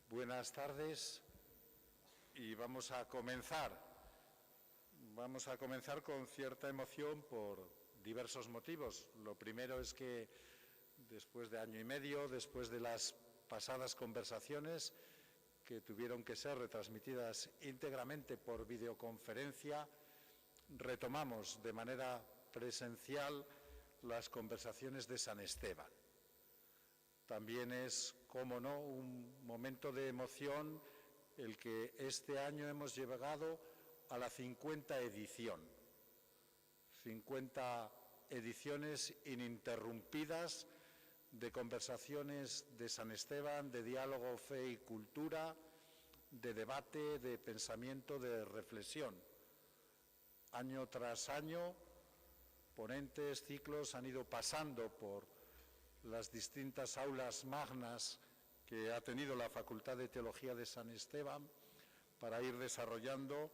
Buenas tardes y vamos a comenzar. Vamos a comenzar con cierta emoción por diversos motivos. Lo primero es que después de año y medio, después de las pasadas conversaciones que tuvieron que ser retransmitidas íntegramente por videoconferencia, retomamos de manera presencial las conversaciones de San Esteban. También es, cómo no, un momento de emoción el que este año hemos llegado a la 50 edición. 50 ediciones ininterrumpidas de conversaciones de San Esteban, de diálogo, fe y cultura, de debate, de pensamiento, de reflexión. Año tras año, ponentes, ciclos han ido pasando por las distintas aulas magnas que ha tenido la Facultad de Teología de San Esteban para ir desarrollando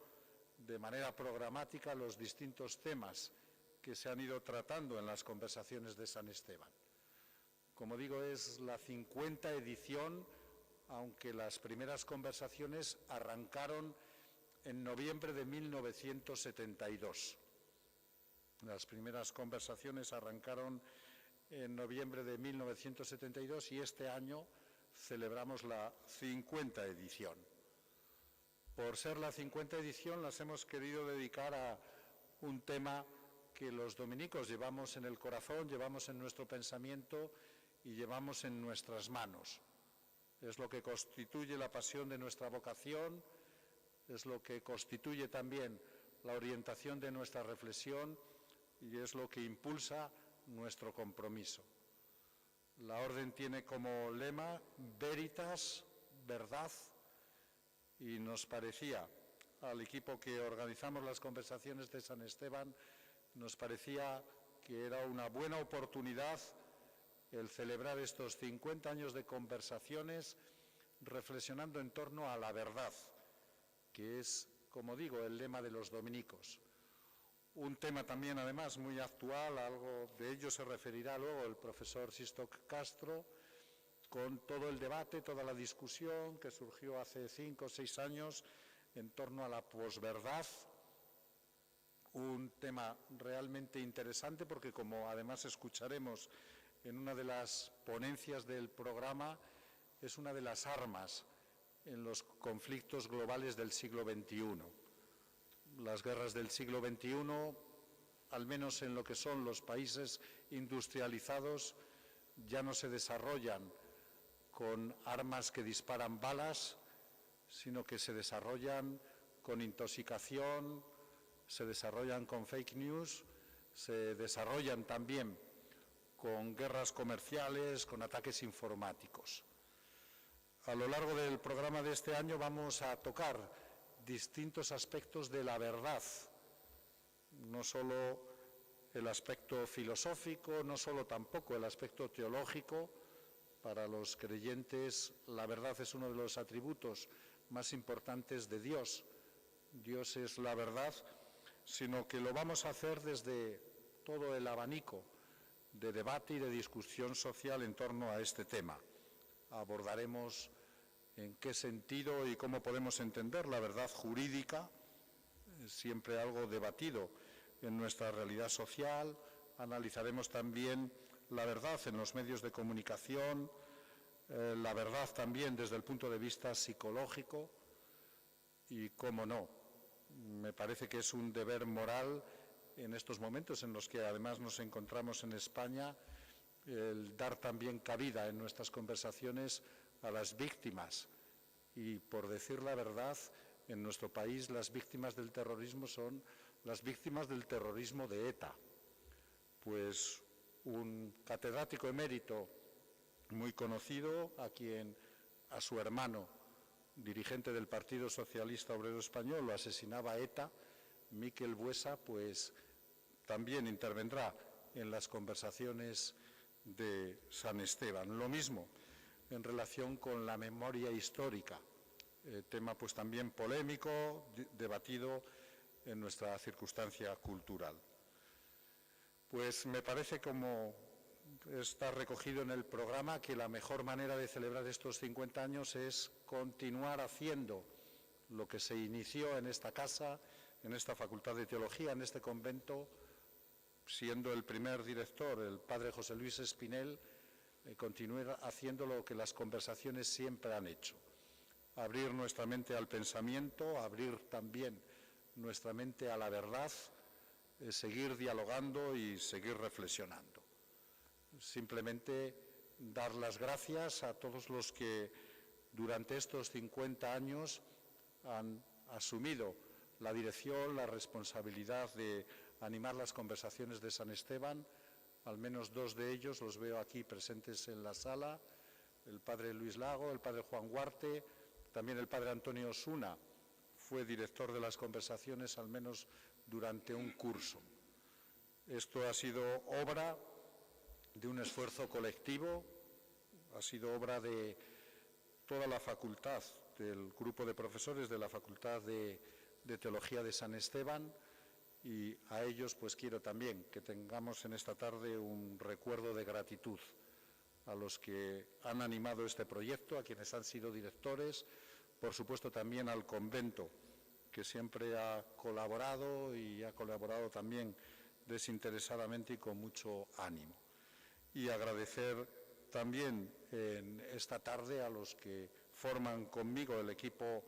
de manera programática los distintos temas que se han ido tratando en las conversaciones de San Esteban. Como digo, es la 50 edición, aunque las primeras conversaciones arrancaron en noviembre de 1972. Las primeras conversaciones arrancaron en noviembre de 1972 y este año celebramos la 50 edición. Por ser la 50 edición las hemos querido dedicar a un tema que los dominicos llevamos en el corazón, llevamos en nuestro pensamiento y llevamos en nuestras manos. Es lo que constituye la pasión de nuestra vocación, es lo que constituye también la orientación de nuestra reflexión y es lo que impulsa nuestro compromiso. La orden tiene como lema Veritas, verdad, y nos parecía, al equipo que organizamos las conversaciones de San Esteban, nos parecía que era una buena oportunidad el celebrar estos 50 años de conversaciones reflexionando en torno a la verdad, que es, como digo, el lema de los dominicos. Un tema también, además, muy actual, algo de ello se referirá luego el profesor Sistoc Castro, con todo el debate, toda la discusión que surgió hace 5 o 6 años en torno a la posverdad. Un tema realmente interesante porque, como además escucharemos en una de las ponencias del programa, es una de las armas en los conflictos globales del siglo XXI. Las guerras del siglo XXI, al menos en lo que son los países industrializados, ya no se desarrollan con armas que disparan balas, sino que se desarrollan con intoxicación, se desarrollan con fake news, se desarrollan también con guerras comerciales, con ataques informáticos. A lo largo del programa de este año vamos a tocar distintos aspectos de la verdad, no solo el aspecto filosófico, no solo tampoco el aspecto teológico. Para los creyentes la verdad es uno de los atributos más importantes de Dios. Dios es la verdad, sino que lo vamos a hacer desde todo el abanico de debate y de discusión social en torno a este tema. Abordaremos en qué sentido y cómo podemos entender la verdad jurídica, siempre algo debatido en nuestra realidad social. Analizaremos también la verdad en los medios de comunicación, la verdad también desde el punto de vista psicológico y, cómo no, me parece que es un deber moral en estos momentos en los que además nos encontramos en España, el dar también cabida en nuestras conversaciones a las víctimas. Y, por decir la verdad, en nuestro país las víctimas del terrorismo son las víctimas del terrorismo de ETA. Pues un catedrático emérito muy conocido, a su hermano, dirigente del Partido Socialista Obrero Español, lo asesinaba ETA, Miquel Buesa, pues también intervendrá en las conversaciones de San Esteban. Lo mismo en relación con la memoria histórica, tema pues también polémico, debatido en nuestra circunstancia cultural. Pues me parece, como Está recogido en el programa que la mejor manera de celebrar estos 50 años es continuar haciendo lo que se inició en esta casa, en esta Facultad de Teología, en este convento, siendo el primer director el padre José Luis Espinel, continuar haciendo lo que las conversaciones siempre han hecho. Abrir nuestra mente al pensamiento, abrir también nuestra mente a la verdad, seguir dialogando y seguir reflexionando. Simplemente dar las gracias a todos los que durante estos 50 años han asumido la dirección, la responsabilidad de animar las conversaciones de San Esteban. Al menos dos de ellos los veo aquí presentes en la sala, el padre Luis Lago, el padre Juan Huarte, también el padre Antonio Osuna fue director de las conversaciones al menos durante un curso. Esto ha sido obra de un esfuerzo colectivo, ha sido obra de toda la facultad, del grupo de profesores de la Facultad de Teología de San Esteban, y a ellos pues quiero también que tengamos en esta tarde un recuerdo de gratitud a los que han animado este proyecto, a quienes han sido directores, por supuesto también al convento, que siempre ha colaborado y ha colaborado también desinteresadamente y con mucho ánimo. Y agradecer también en esta tarde a los que forman conmigo el equipo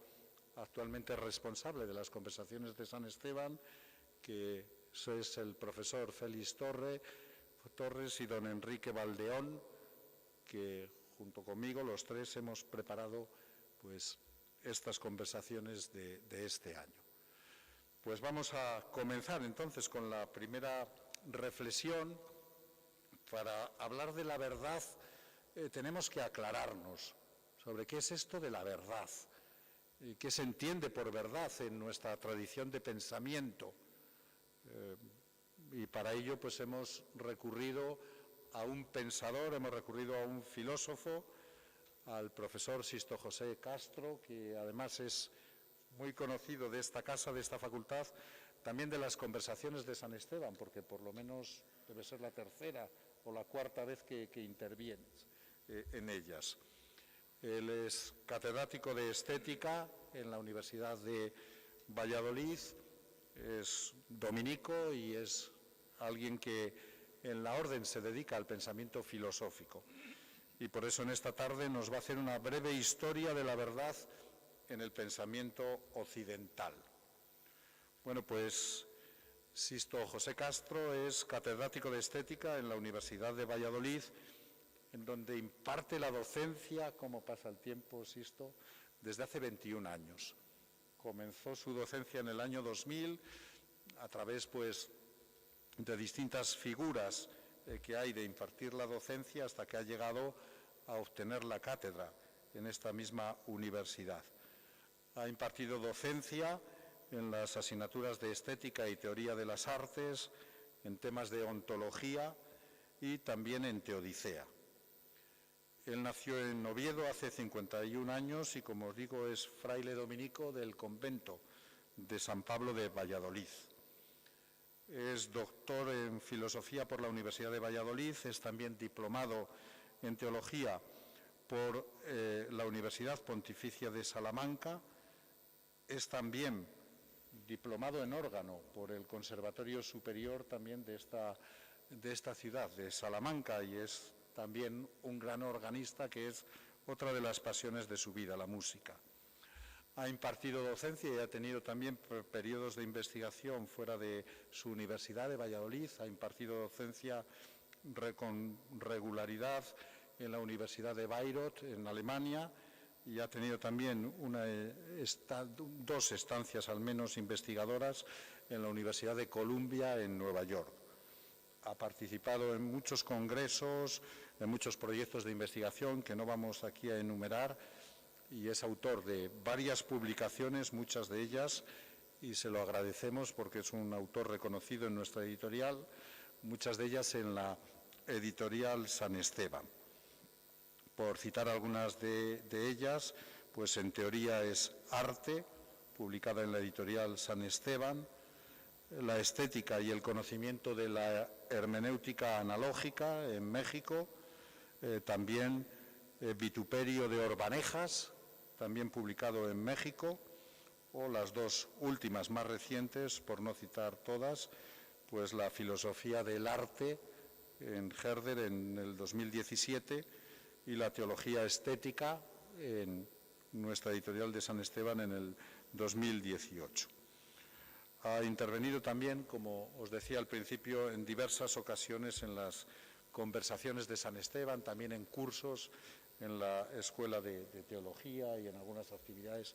actualmente responsable de las conversaciones de San Esteban, que es el profesor Félix Torres y don Enrique Valdeón, que junto conmigo los tres hemos preparado pues estas conversaciones de este año. Pues vamos a comenzar entonces con la primera reflexión. Para hablar de la verdad tenemos que aclararnos sobre qué es esto de la verdad, qué se entiende por verdad en nuestra tradición de pensamiento. Y para ello pues hemos recurrido a un pensador, hemos recurrido a un filósofo, al profesor Sisto José Castro, que además es muy conocido de esta casa, de esta facultad, también de las conversaciones de San Esteban, porque por lo menos debe ser la tercera o la cuarta vez que intervienes en ellas. Él es catedrático de Estética en la Universidad de Valladolid, es dominico y es alguien que en la orden se dedica al pensamiento filosófico. Y por eso en esta tarde nos va a hacer una breve historia de la verdad en el pensamiento occidental. Bueno, pues Sisto José Castro es catedrático de Estética en la Universidad de Valladolid, en donde imparte la docencia, como pasa el tiempo, Sisto, desde hace 21 años. Comenzó su docencia en el año 2000 a través, pues, de distintas figuras que hay de impartir la docencia hasta que ha llegado a obtener la cátedra en esta misma universidad. Ha impartido docencia en las asignaturas de Estética y Teoría de las Artes, en temas de ontología y también en teodicea. Él nació en Oviedo hace 51 años y, como os digo, es fraile dominico del convento de San Pablo de Valladolid. Es doctor en Filosofía por la Universidad de Valladolid, es también diplomado en Teología por la Universidad Pontificia de Salamanca, es también diplomado en órgano por el Conservatorio Superior también de esta ciudad, de Salamanca, y es también un gran organista, que es otra de las pasiones de su vida, la música. Ha impartido docencia y ha tenido también periodos de investigación fuera de su Universidad de Valladolid. Ha impartido docencia con regularidad en la Universidad de Bayreuth, en Alemania, y ha tenido también dos estancias al menos investigadoras en la Universidad de Columbia en Nueva York. Ha participado en muchos congresos, en muchos proyectos de investigación que no vamos aquí a enumerar, y es autor de varias publicaciones, muchas de ellas, y se lo agradecemos porque es un autor reconocido en nuestra editorial, muchas de ellas en la editorial San Esteban. Por citar algunas de ellas, pues en Teoría es Arte, publicada en la editorial San Esteban, la estética y el conocimiento de la hermenéutica analógica en México, también Vituperio de Orbanejas, también publicado en México, o las dos últimas más recientes, por no citar todas, pues la filosofía del arte en Herder en el 2017 y la teología estética en nuestra editorial de San Esteban en el 2018. Ha intervenido también, como os decía al principio, en diversas ocasiones en las conversaciones de San Esteban, también en cursos en la Escuela de Teología y en algunas actividades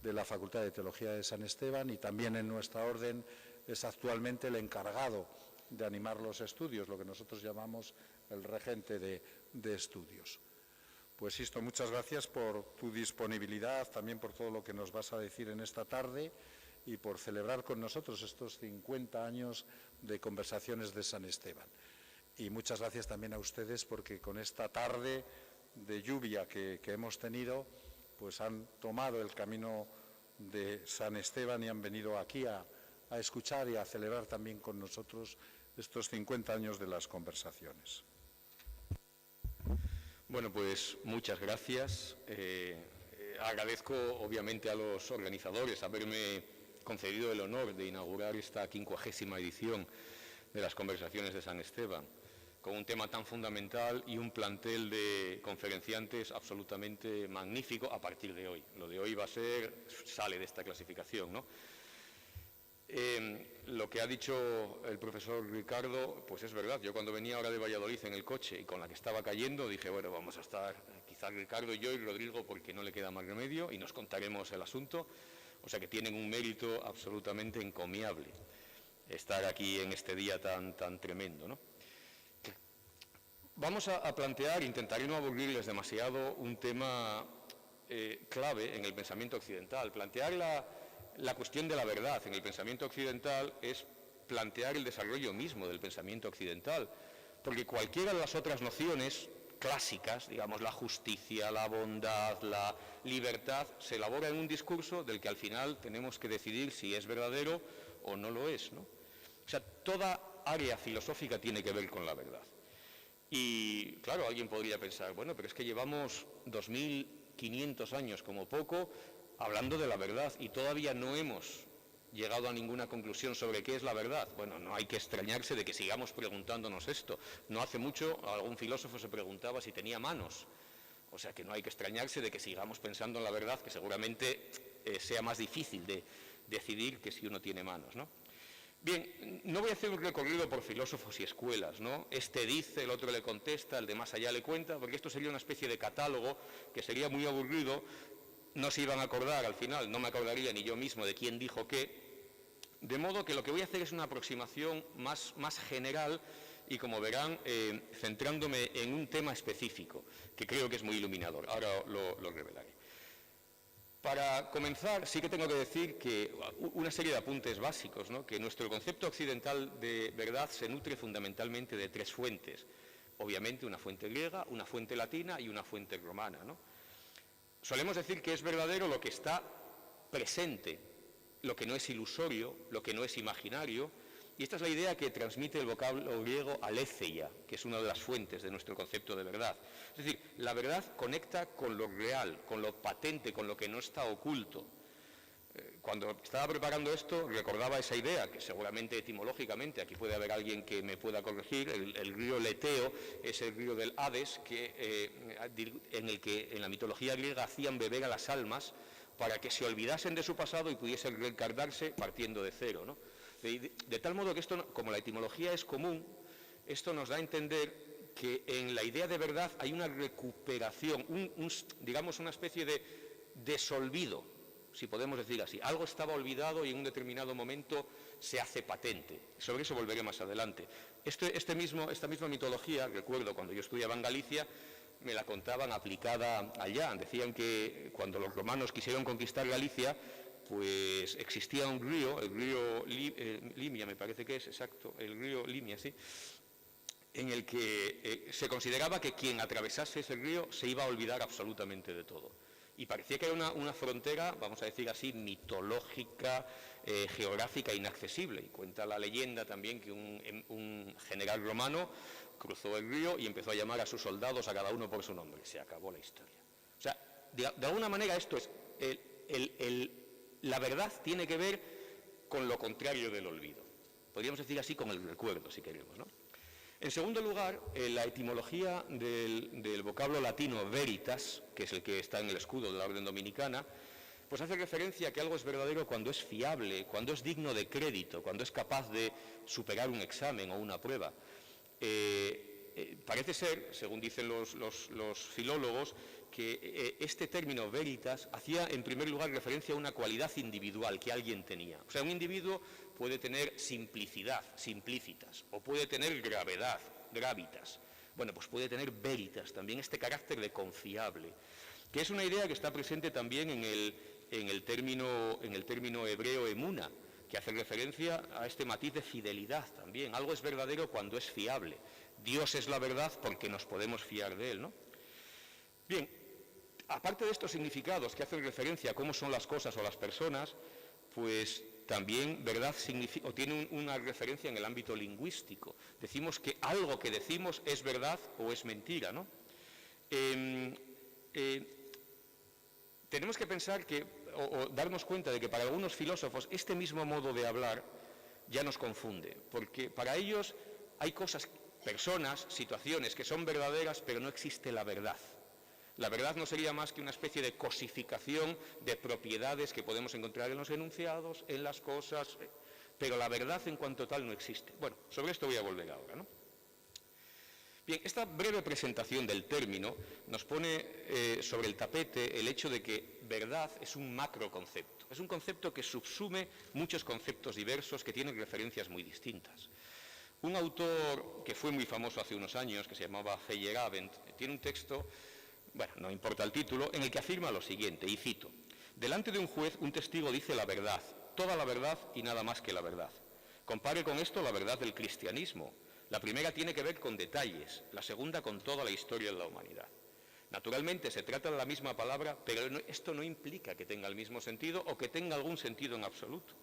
de la Facultad de Teología de San Esteban, y también en nuestra orden es actualmente el encargado de animar los estudios, lo que nosotros llamamos el regente de estudios. Pues Sisto, muchas gracias por tu disponibilidad, también por todo lo que nos vas a decir en esta tarde y por celebrar con nosotros estos 50 años de conversaciones de San Esteban. Y muchas gracias también a ustedes porque con esta tarde de lluvia que hemos tenido, pues han tomado el camino de San Esteban y han venido aquí a escuchar y a celebrar también con nosotros estos 50 años de las conversaciones. Bueno, pues muchas gracias. Agradezco obviamente a los organizadores haberme concedido el honor de inaugurar esta 50ª edición de las conversaciones de San Esteban, con un tema tan fundamental y un plantel de conferenciantes absolutamente magnífico a partir de hoy. Lo de hoy sale de esta clasificación, ¿no? Lo que ha dicho el profesor Ricardo, pues es verdad. Yo cuando venía ahora de Valladolid en el coche y con la que estaba cayendo, dije, bueno, vamos a estar quizás Ricardo y yo y Rodrigo porque no le queda más remedio y nos contaremos el asunto. O sea que tienen un mérito absolutamente encomiable estar aquí en este día tan tremendo, ¿no? Vamos a plantear, intentaré no aburrirles demasiado, un tema clave en el pensamiento occidental. Plantear la cuestión de la verdad en el pensamiento occidental es plantear el desarrollo mismo del pensamiento occidental, porque cualquiera de las otras nociones clásicas, digamos la justicia, la bondad, la libertad, se elabora en un discurso del que al final tenemos que decidir si es verdadero o no lo es, ¿no? O sea, toda área filosófica tiene que ver con la verdad. Y claro, alguien podría pensar, bueno, pero es que llevamos 2500 años como poco hablando de la verdad y todavía no hemos llegado a ninguna conclusión sobre qué es la verdad. Bueno, no hay que extrañarse de que sigamos preguntándonos esto. No hace mucho algún filósofo se preguntaba si tenía manos. O sea que no hay que extrañarse de que sigamos pensando en la verdad, que seguramente sea más difícil de decidir que si uno tiene manos, ¿no? Bien, no voy a hacer un recorrido por filósofos y escuelas, ¿no? Este dice, el otro le contesta, el de más allá le cuenta, porque esto sería una especie de catálogo que sería muy aburrido. No se iban a acordar al final, no me acordaría ni yo mismo de quién dijo qué, de modo que lo que voy a hacer es una aproximación más general y, como verán, centrándome en un tema específico, que creo que es muy iluminador. Ahora lo revelaré. Para comenzar, sí que tengo que decir que una serie de apuntes básicos, ¿no? Que nuestro concepto occidental de verdad se nutre fundamentalmente de tres fuentes. Obviamente una fuente griega, una fuente latina y una fuente romana, ¿no? Solemos decir que es verdadero lo que está presente, lo que no es ilusorio, lo que no es imaginario, y esta es la idea que transmite el vocablo griego aletheia, que es una de las fuentes de nuestro concepto de verdad. Es decir, la verdad conecta con lo real, con lo patente, con lo que no está oculto. Cuando estaba preparando esto, recordaba esa idea, que seguramente etimológicamente, aquí puede haber alguien que me pueda corregir, el río Leteo es el río del Hades, en el que en la mitología griega hacían beber a las almas para que se olvidasen de su pasado y pudiesen reencarnarse partiendo de cero, ¿no? De tal modo que esto, como la etimología es común, esto nos da a entender que en la idea de verdad hay una recuperación, digamos una especie de desolvido, si podemos decir así. Algo estaba olvidado y en un determinado momento se hace patente. Sobre eso volveré más adelante. Esta misma mitología, recuerdo cuando yo estudiaba en Galicia, me la contaban aplicada allá. Decían que cuando los romanos quisieron conquistar Galicia, pues existía un río, el río Limia, me parece que es exacto, el río Limia, sí, en el que se consideraba que quien atravesase ese río se iba a olvidar absolutamente de todo. Y parecía que era una frontera, vamos a decir así, mitológica, geográfica, inaccesible. Y cuenta la leyenda también que un general romano cruzó el río y empezó a llamar a sus soldados a cada uno por su nombre. Se acabó la historia. O sea, de alguna manera esto es, la verdad tiene que ver con lo contrario del olvido. Podríamos decir así con el recuerdo, si queremos, ¿no? En segundo lugar, la etimología del vocablo latino veritas, que es el que está en el escudo de la Orden Dominicana, pues hace referencia a que algo es verdadero cuando es fiable, cuando es digno de crédito, cuando es capaz de superar un examen o una prueba. Parece ser, según dicen los filólogos, que este término veritas hacía en primer lugar referencia a una cualidad individual que alguien tenía. O sea, un individuo puede tener simplicidad, simplicitas, o puede tener gravedad, gravitas. Bueno, pues puede tener veritas, también este carácter de confiable, que es una idea que está presente también en el término hebreo emuna, que hace referencia a este matiz de fidelidad también. Algo es verdadero cuando es fiable. Dios es la verdad porque nos podemos fiar de Él, ¿no? Bien, aparte de estos significados que hacen referencia a cómo son las cosas o las personas, pues también verdad significa, o tiene una referencia en el ámbito lingüístico. Decimos que algo que decimos es verdad o es mentira, ¿no? Tenemos que pensar que, o darnos cuenta de que para algunos filósofos este mismo modo de hablar ya nos confunde, porque para ellos hay cosas, personas, situaciones que son verdaderas, pero no existe la verdad. La verdad no sería más que una especie de cosificación de propiedades que podemos encontrar en los enunciados, en las cosas, pero la verdad en cuanto tal no existe. Bueno, sobre esto voy a volver ahora, ¿no? Bien, esta breve presentación del término nos pone sobre el tapete el hecho de que verdad es un macroconcepto. Es un concepto que subsume muchos conceptos diversos que tienen referencias muy distintas. Un autor que fue muy famoso hace unos años, que se llamaba Feyerabend, tiene un texto, bueno, no importa el título, en el que afirma lo siguiente, y cito: delante de un juez, un testigo dice la verdad, toda la verdad y nada más que la verdad. Compare con esto la verdad del cristianismo. La primera tiene que ver con detalles, la segunda con toda la historia de la humanidad. Naturalmente se trata de la misma palabra, pero esto no implica que tenga el mismo sentido o que tenga algún sentido en absoluto.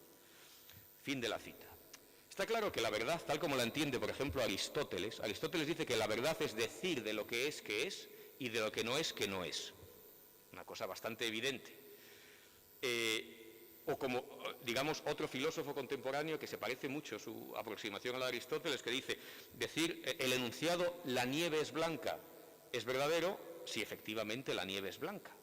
Fin de la cita. Está claro que la verdad, tal como la entiende, por ejemplo, Aristóteles dice que la verdad es decir de lo que es y de lo que no es que no es. Una cosa bastante evidente. O como, digamos, otro filósofo contemporáneo que se parece mucho su aproximación a la de Aristóteles, que dice, decir el enunciado la nieve es blanca es verdadero si efectivamente la nieve es blanca.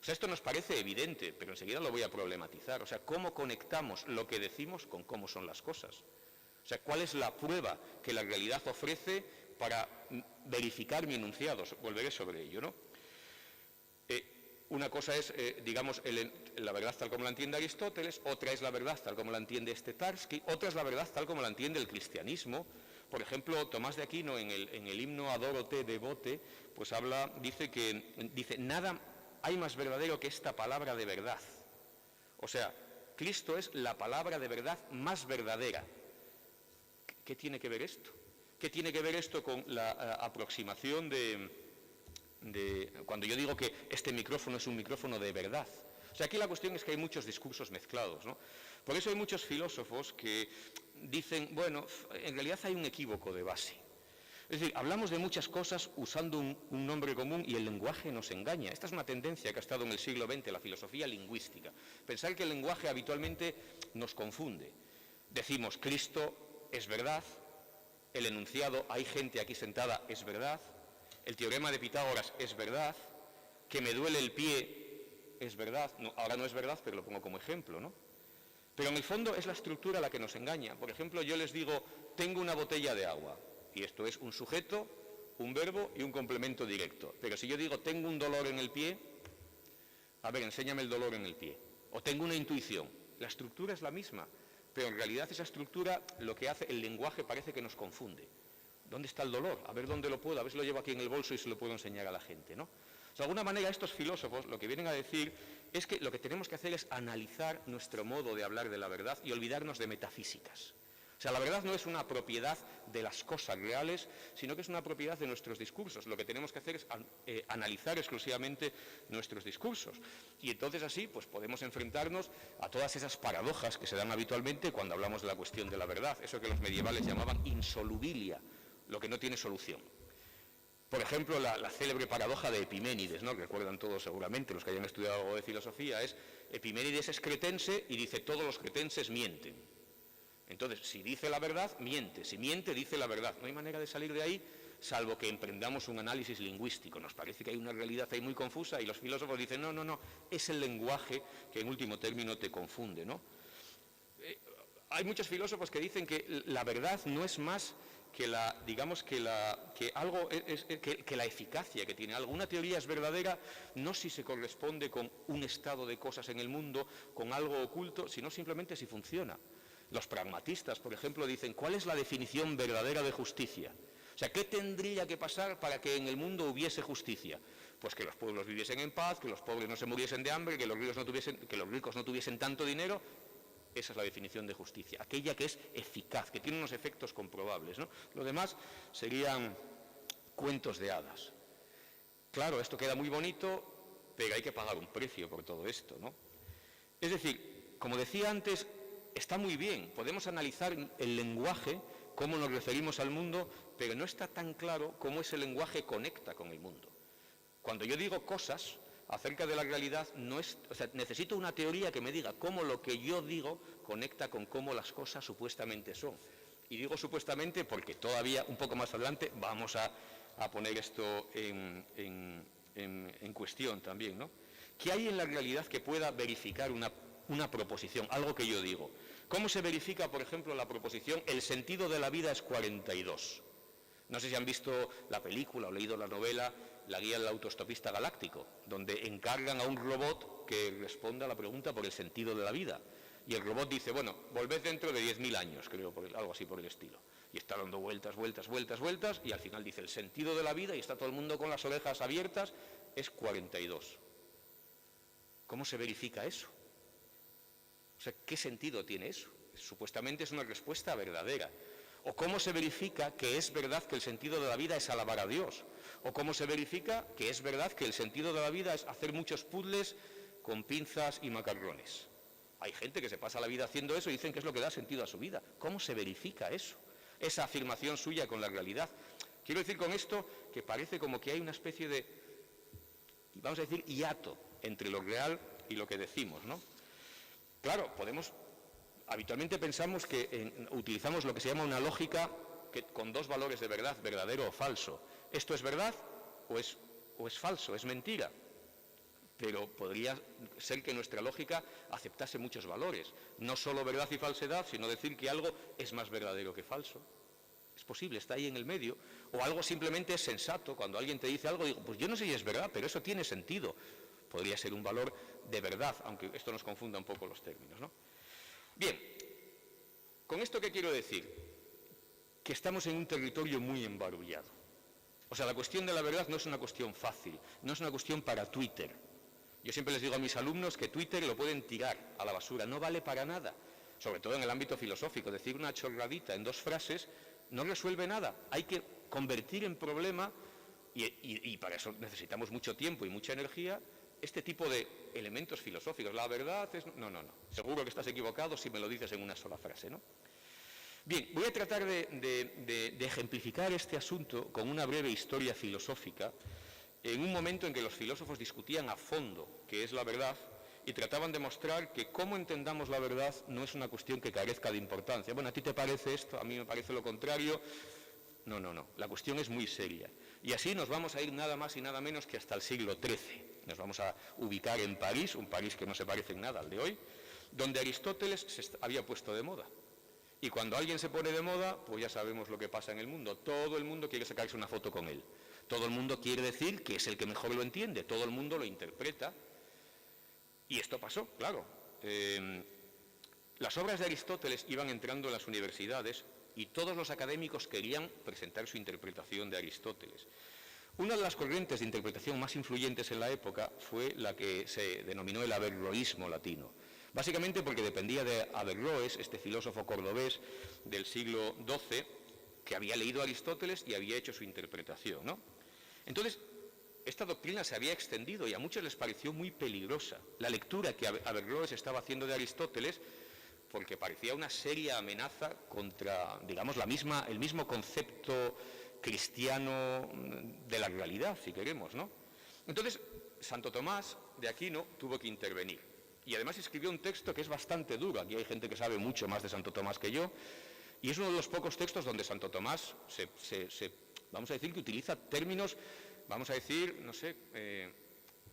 O sea, esto nos parece evidente, pero enseguida lo voy a problematizar. O sea, ¿cómo conectamos lo que decimos con cómo son las cosas? O sea, ¿cuál es la prueba que la realidad ofrece para verificar mi enunciado? Volveré sobre ello, ¿no? Una cosa es, digamos, la verdad tal como la entiende Aristóteles, otra es la verdad tal como la entiende Tarski, otra es la verdad tal como la entiende el cristianismo. Por ejemplo, Tomás de Aquino, en el himno Adoro-te, devote, pues dice, nada hay más verdadero que esta palabra de verdad. O sea, Cristo es la palabra de verdad más verdadera. ¿Qué tiene que ver esto? ¿Qué tiene que ver esto con la aproximación cuando yo digo que este micrófono es un micrófono de verdad? O sea, aquí la cuestión es que hay muchos discursos mezclados, ¿no? Por eso hay muchos filósofos que dicen, bueno, en realidad hay un equívoco de base. Es decir, hablamos de muchas cosas usando un nombre común y el lenguaje nos engaña. Esta es una tendencia que ha estado en el siglo XX, la filosofía lingüística. Pensar que el lenguaje habitualmente nos confunde. Decimos, Cristo es verdad, el enunciado, hay gente aquí sentada, es verdad, el teorema de Pitágoras es verdad, que me duele el pie es verdad, no, ahora no es verdad, pero lo pongo como ejemplo, ¿no? Pero en el fondo es la estructura la que nos engaña. Por ejemplo, yo les digo, tengo una botella de agua, y esto es un sujeto, un verbo y un complemento directo. Pero si yo digo, tengo un dolor en el pie, a ver, enséñame el dolor en el pie. O tengo una intuición. La estructura es la misma, pero en realidad esa estructura lo que hace, el lenguaje parece que nos confunde. ¿Dónde está el dolor? A ver dónde lo puedo, a ver si lo llevo aquí en el bolso y se lo puedo enseñar a la gente, ¿no? O sea, de alguna manera estos filósofos lo que vienen a decir es que lo que tenemos que hacer es analizar nuestro modo de hablar de la verdad y olvidarnos de metafísicas. O sea, la verdad no es una propiedad de las cosas reales, sino que es una propiedad de nuestros discursos. Lo que tenemos que hacer es analizar exclusivamente nuestros discursos. Y entonces así pues podemos enfrentarnos a todas esas paradojas que se dan habitualmente cuando hablamos de la cuestión de la verdad, eso que los medievales llamaban insolubilia, lo que no tiene solución. Por ejemplo, la célebre paradoja de Epiménides, ¿no? Que recuerdan todos seguramente, los que hayan estudiado algo de filosofía, es Epiménides es cretense y dice todos los cretenses mienten. Entonces, si dice la verdad, miente. Si miente, dice la verdad. No hay manera de salir de ahí, salvo que emprendamos un análisis lingüístico. Nos parece que hay una realidad ahí muy confusa y los filósofos dicen, no, es el lenguaje que en último término te confunde, ¿no? Hay muchos filósofos que dicen que la verdad no es más que la eficacia que tiene algo. Una teoría es verdadera no si se corresponde con un estado de cosas en el mundo, con algo oculto, sino simplemente si funciona. Los pragmatistas, por ejemplo, dicen, ¿cuál es la definición verdadera de justicia? O sea, ¿qué tendría que pasar para que en el mundo hubiese justicia? Pues que los pueblos viviesen en paz, que los pobres no se muriesen de hambre, que los ricos no tuviesen tanto dinero. Esa es la definición de justicia, aquella que es eficaz, que tiene unos efectos comprobables, ¿no? Lo demás serían cuentos de hadas. Claro, esto queda muy bonito, pero hay que pagar un precio por todo esto, ¿no? Es decir, como decía antes, está muy bien, podemos analizar el lenguaje, cómo nos referimos al mundo, pero no está tan claro cómo ese lenguaje conecta con el mundo. Cuando yo digo cosas acerca de la realidad, necesito una teoría que me diga cómo lo que yo digo conecta con cómo las cosas supuestamente son. Y digo supuestamente porque todavía un poco más adelante vamos a poner esto en cuestión también, ¿no? ¿Qué hay en la realidad que pueda verificar una proposición, algo que yo digo? ¿Cómo se verifica, por ejemplo, la proposición el sentido de la vida es 42? No sé si han visto la película o leído la novela La guía del autoestopista galáctico, donde encargan a un robot que responda a la pregunta por el sentido de la vida. Y el robot dice, bueno, volved dentro de 10.000 años, creo, algo así por el estilo. Y está dando vueltas, y al final dice el sentido de la vida, y está todo el mundo con las orejas abiertas, es 42. ¿Cómo se verifica eso? O sea, ¿qué sentido tiene eso? Supuestamente es una respuesta verdadera. ¿O cómo se verifica que es verdad que el sentido de la vida es alabar a Dios? ¿O cómo se verifica que es verdad que el sentido de la vida es hacer muchos puzzles con pinzas y macarrones? Hay gente que se pasa la vida haciendo eso y dicen que es lo que da sentido a su vida. ¿Cómo se verifica eso? Esa afirmación suya con la realidad. Quiero decir con esto que parece como que hay una especie de, vamos a decir, hiato entre lo real y lo que decimos, ¿no? Claro, habitualmente pensamos que utilizamos lo que se llama una lógica con dos valores de verdad, verdadero o falso. ¿Esto es verdad o es falso, es mentira? Pero podría ser que nuestra lógica aceptase muchos valores. No solo verdad y falsedad, sino decir que algo es más verdadero que falso. Es posible, está ahí en el medio. O algo simplemente es sensato. Cuando alguien te dice algo, digo, pues yo no sé si es verdad, pero eso tiene sentido. Podría ser un valor de verdad, aunque esto nos confunda un poco los términos, ¿no? Bien, ¿con esto qué quiero decir? Que estamos en un territorio muy embarullado. O sea, la cuestión de la verdad no es una cuestión fácil, no es una cuestión para Twitter. Yo siempre les digo a mis alumnos que Twitter lo pueden tirar a la basura, no vale para nada, sobre todo en el ámbito filosófico. Decir una chorradita en 2 frases no resuelve nada, hay que convertir en problema, y para eso necesitamos mucho tiempo y mucha energía, este tipo de elementos filosóficos. La verdad es... No. Seguro que estás equivocado si me lo dices en una sola frase, ¿no? Bien, voy a tratar de ejemplificar este asunto con una breve historia filosófica en un momento en que los filósofos discutían a fondo qué es la verdad y trataban de mostrar que cómo entendamos la verdad no es una cuestión que carezca de importancia. Bueno, ¿a ti te parece esto? A mí me parece lo contrario. No. La cuestión es muy seria. Y así nos vamos a ir nada más y nada menos que hasta el siglo XIII. Nos vamos a ubicar en París, un París que no se parece en nada al de hoy, donde Aristóteles se había puesto de moda. Y cuando alguien se pone de moda, pues ya sabemos lo que pasa en el mundo. Todo el mundo quiere sacarse una foto con él. Todo el mundo quiere decir que es el que mejor lo entiende. Todo el mundo lo interpreta. Y esto pasó, claro. Las obras de Aristóteles iban entrando en las universidades y todos los académicos querían presentar su interpretación de Aristóteles. Una de las corrientes de interpretación más influyentes en la época fue la que se denominó el averroísmo latino. Básicamente porque dependía de Averroes, este filósofo cordobés del siglo XII, que había leído a Aristóteles y había hecho su interpretación, ¿no? Entonces, esta doctrina se había extendido y a muchos les pareció muy peligrosa. La lectura que Averroes estaba haciendo de Aristóteles, porque parecía una seria amenaza contra, digamos, el mismo concepto cristiano de la realidad, si queremos, ¿no? Entonces, Santo Tomás de Aquino tuvo que intervenir. Y además escribió un texto que es bastante duro. Aquí hay gente que sabe mucho más de Santo Tomás que yo. Y es uno de los pocos textos donde Santo Tomás vamos a decir que utiliza términos, vamos a decir, no sé,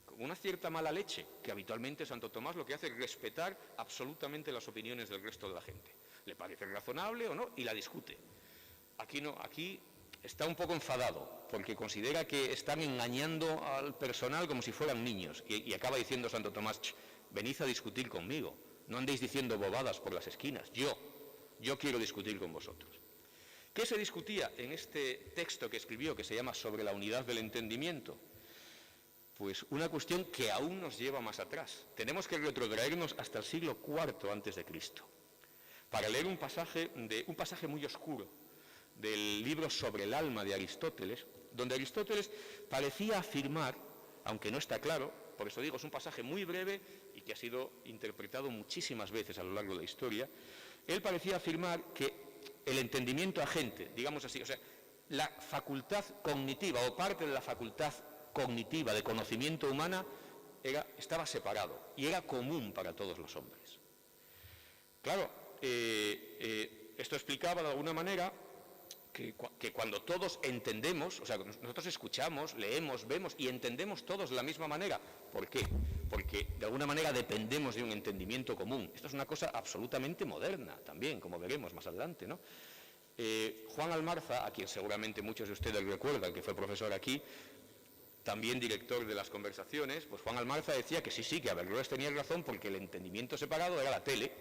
con una cierta mala leche, que habitualmente Santo Tomás lo que hace es respetar absolutamente las opiniones del resto de la gente. Le parece razonable o no y la discute. Aquí no, aquí está un poco enfadado porque considera que están engañando al personal como si fueran niños y acaba diciendo Santo Tomás: venid a discutir conmigo, no andéis diciendo bobadas por las esquinas, yo quiero discutir con vosotros. ¿Qué se discutía en este texto que escribió, que se llama Sobre la unidad del entendimiento? Pues una cuestión que aún nos lleva más atrás. Tenemos que retrotraernos hasta el siglo IV a.C. para leer un pasaje muy oscuro del libro Sobre el alma de Aristóteles, donde Aristóteles parecía afirmar, aunque no está claro, por eso digo, es un pasaje muy breve y que ha sido interpretado muchísimas veces a lo largo de la historia. Él parecía afirmar que el entendimiento agente, digamos así, o sea, la facultad cognitiva o parte de la facultad cognitiva de conocimiento humana estaba separado y era común para todos los hombres. Claro, esto explicaba de alguna manera que cuando todos entendemos, o sea, nosotros escuchamos, leemos, vemos y entendemos todos de la misma manera. ¿Por qué? Porque de alguna manera dependemos de un entendimiento común. Esto es una cosa absolutamente moderna también, como veremos más adelante, ¿no? Juan Almarza, a quien seguramente muchos de ustedes recuerdan, que fue profesor aquí, también director de las conversaciones, pues Juan Almarza decía que sí, que Averroes tenía razón porque el entendimiento separado era la tele.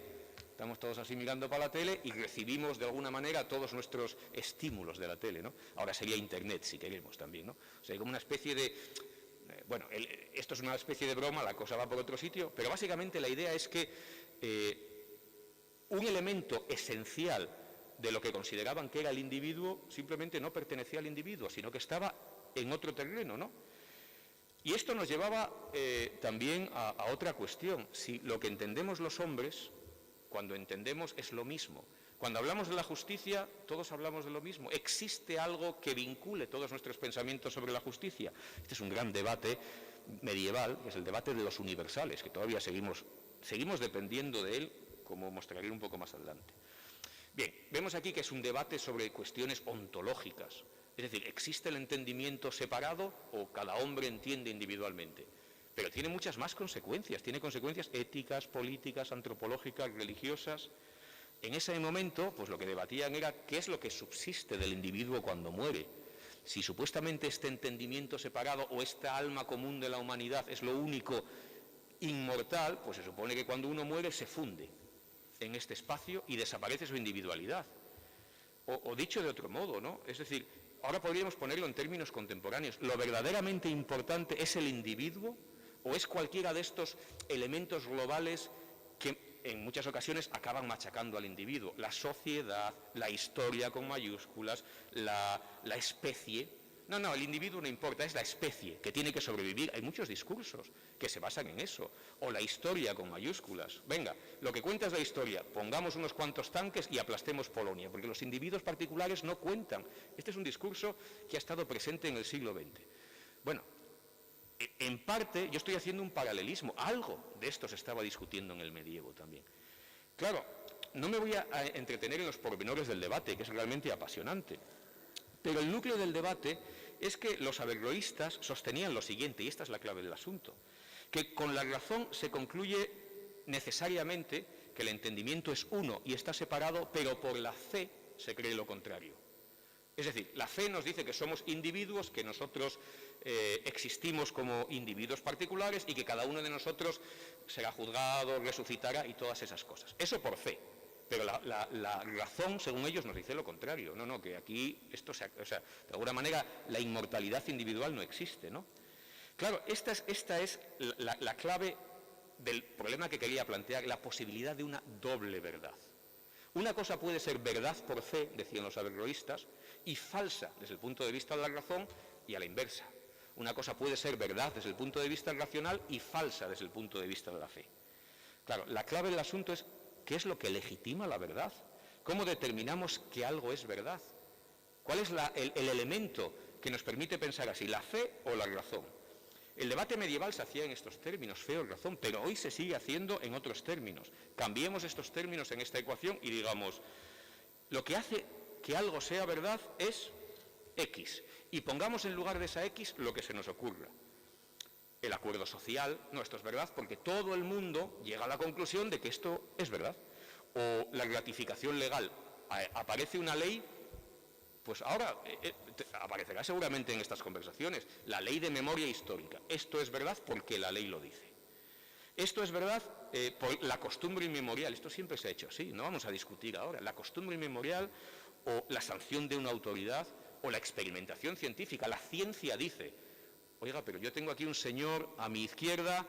Estamos todos así mirando para la tele y recibimos de alguna manera todos nuestros estímulos de la tele, ¿no? Ahora sería Internet, si queremos también, ¿no? O sea, como una especie de... Bueno, esto es una especie de broma, la cosa va por otro sitio, pero básicamente la idea es que un elemento esencial de lo que consideraban que era el individuo simplemente no pertenecía al individuo, sino que estaba en otro terreno, ¿no? Y esto nos llevaba también a otra cuestión. Si lo que entendemos los hombres, cuando entendemos, es lo mismo. Cuando hablamos de la justicia, todos hablamos de lo mismo. ¿Existe algo que vincule todos nuestros pensamientos sobre la justicia? Este es un gran debate medieval, que es el debate de los universales, que todavía seguimos dependiendo de él, como mostraré un poco más adelante. Bien, vemos aquí que es un debate sobre cuestiones ontológicas. Es decir, ¿existe el entendimiento separado o cada hombre entiende individualmente? Pero tiene muchas más consecuencias, tiene consecuencias éticas, políticas, antropológicas, religiosas. En ese momento, pues lo que debatían era qué es lo que subsiste del individuo cuando muere. Si supuestamente este entendimiento separado o esta alma común de la humanidad es lo único inmortal, pues se supone que cuando uno muere se funde en este espacio y desaparece su individualidad. O dicho de otro modo, ¿no? Es decir, ahora podríamos ponerlo en términos contemporáneos. ¿Lo verdaderamente importante es el individuo o es cualquiera de estos elementos globales que en muchas ocasiones acaban machacando al individuo? La sociedad, la historia con mayúsculas, la especie. No, el individuo no importa, es la especie que tiene que sobrevivir. Hay muchos discursos que se basan en eso. O la historia con mayúsculas. Venga, lo que cuenta es la historia. Pongamos unos cuantos tanques y aplastemos Polonia, porque los individuos particulares no cuentan. Este es un discurso que ha estado presente en el siglo XX. Bueno, en parte yo estoy haciendo un paralelismo. Algo de esto se estaba discutiendo en el medievo también. Claro, no me voy a entretener en los pormenores del debate, que es realmente apasionante. Pero el núcleo del debate es que los averroístas sostenían lo siguiente, y esta es la clave del asunto, que con la razón se concluye necesariamente que el entendimiento es uno y está separado, pero por la fe se cree lo contrario. Es decir, la fe nos dice que somos individuos, que nosotros existimos como individuos particulares y que cada uno de nosotros será juzgado, resucitará y todas esas cosas. Eso por fe. Pero la razón, según ellos, nos dice lo contrario. No, que aquí esto de alguna manera la inmortalidad individual no existe, ¿no? Claro, esta es la clave del problema que quería plantear, la posibilidad de una doble verdad. Una cosa puede ser verdad por fe, decían los averroístas, y falsa desde el punto de vista de la razón, y a la inversa. Una cosa puede ser verdad desde el punto de vista racional y falsa desde el punto de vista de la fe. Claro, la clave del asunto es ¿qué es lo que legitima la verdad? ¿Cómo determinamos que algo es verdad? ¿Cuál es el elemento que nos permite pensar así, la fe o la razón? El debate medieval se hacía en estos términos, fe o razón, pero hoy se sigue haciendo en otros términos. Cambiemos estos términos en esta ecuación y digamos, lo que hace que algo sea verdad es X, y pongamos en lugar de esa X lo que se nos ocurra. El acuerdo social, no, esto es verdad porque todo el mundo llega a la conclusión de que esto es verdad. O la gratificación legal, aparece una ley, pues ahora aparecerá seguramente en estas conversaciones, la ley de memoria histórica. Esto es verdad porque la ley lo dice. Esto es verdad por la costumbre inmemorial, esto siempre se ha hecho así, no vamos a discutir ahora. La costumbre inmemorial o la sanción de una autoridad o la experimentación científica, la ciencia dice, oiga, pero yo tengo aquí un señor a mi izquierda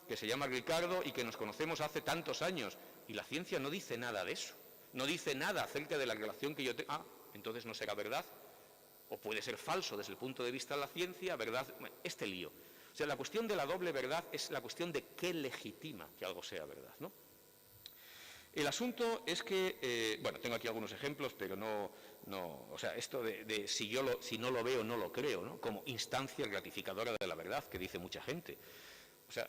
que se llama Ricardo y que nos conocemos hace tantos años y la ciencia no dice nada de eso, no dice nada acerca de la relación que yo tengo. Ah, entonces no será verdad, o puede ser falso desde el punto de vista de la ciencia, verdad, este lío. O sea, la cuestión de la doble verdad es la cuestión de qué legitima que algo sea verdad, ¿no? El asunto es que, bueno, tengo aquí algunos ejemplos, pero o sea, esto de si no lo veo, no lo creo, ¿no? Como instancia gratificadora de la verdad, que dice mucha gente. O sea,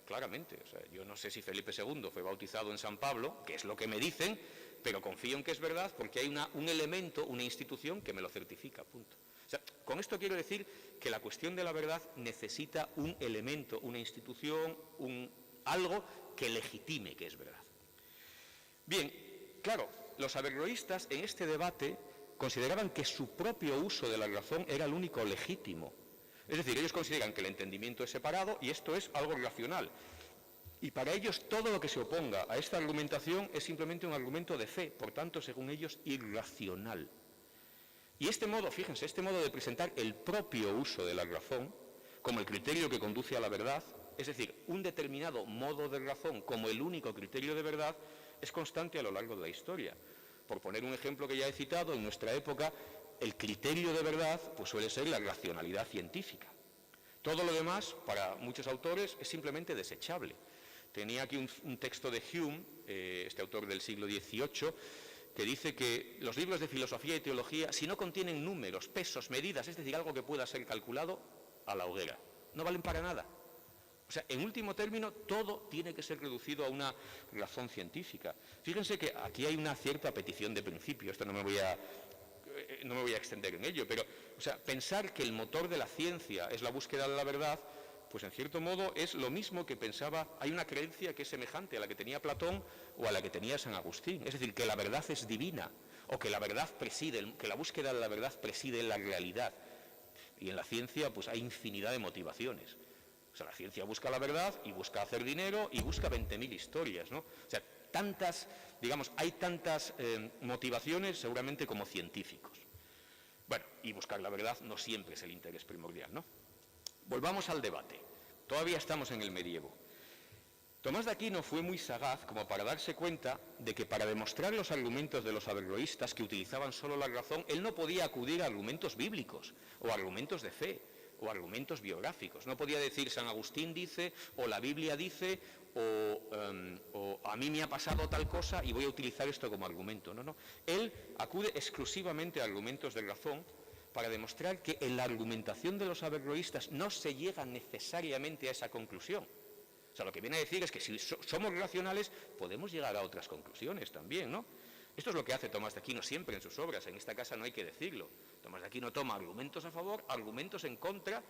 claramente, o sea, yo no sé si Felipe II fue bautizado en San Pablo, que es lo que me dicen, pero confío en que es verdad porque hay un elemento, una institución que me lo certifica, punto. O sea, con esto quiero decir que la cuestión de la verdad necesita un elemento, una institución, algo que legitime que es verdad. Bien, claro, los averroístas en este debate consideraban que su propio uso de la razón era el único legítimo. Es decir, ellos consideran que el entendimiento es separado y esto es algo racional. Y para ellos todo lo que se oponga a esta argumentación es simplemente un argumento de fe, por tanto, según ellos, irracional. Y este modo, fíjense, este modo de presentar el propio uso de la razón como el criterio que conduce a la verdad, es decir, un determinado modo de razón como el único criterio de verdad, es constante a lo largo de la historia. Por poner un ejemplo que ya he citado, en nuestra época, el criterio de verdad pues suele ser la racionalidad científica. Todo lo demás, para muchos autores, es simplemente desechable. Tenía aquí un texto de Hume, este autor del siglo XVIII, que dice que los libros de filosofía y teología, si no contienen números, pesos, medidas, es decir, algo que pueda ser calculado, a la hoguera. No valen para nada. O sea, en último término, todo tiene que ser reducido a una razón científica. Fíjense que aquí hay una cierta petición de principio, esto no me voy a extender en ello, pero o sea, pensar que el motor de la ciencia es la búsqueda de la verdad, pues en cierto modo es lo mismo que pensaba, hay una creencia que es semejante a la que tenía Platón o a la que tenía San Agustín, es decir, que la verdad es divina, o que la verdad preside, que la búsqueda de la verdad preside la realidad. Y en la ciencia pues hay infinidad de motivaciones. O sea, la ciencia busca la verdad y busca hacer dinero y busca 20.000 historias, ¿no? O sea, hay tantas motivaciones seguramente como científicos. Bueno, y buscar la verdad no siempre es el interés primordial, ¿no? Volvamos al debate. Todavía estamos en el medievo. Tomás de Aquino fue muy sagaz como para darse cuenta de que para demostrar los argumentos de los averroístas que utilizaban solo la razón, él no podía acudir a argumentos bíblicos o argumentos de fe o argumentos biográficos. No podía decir San Agustín dice, o la Biblia dice, o a mí me ha pasado tal cosa y voy a utilizar esto como argumento. No. Él acude exclusivamente a argumentos de razón para demostrar que en la argumentación de los averroístas no se llega necesariamente a esa conclusión. O sea, lo que viene a decir es que si somos racionales podemos llegar a otras conclusiones también, ¿no? Esto es lo que hace Tomás de Aquino siempre en sus obras, en esta casa no hay que decirlo. Tomás de Aquino toma argumentos a favor, argumentos en contra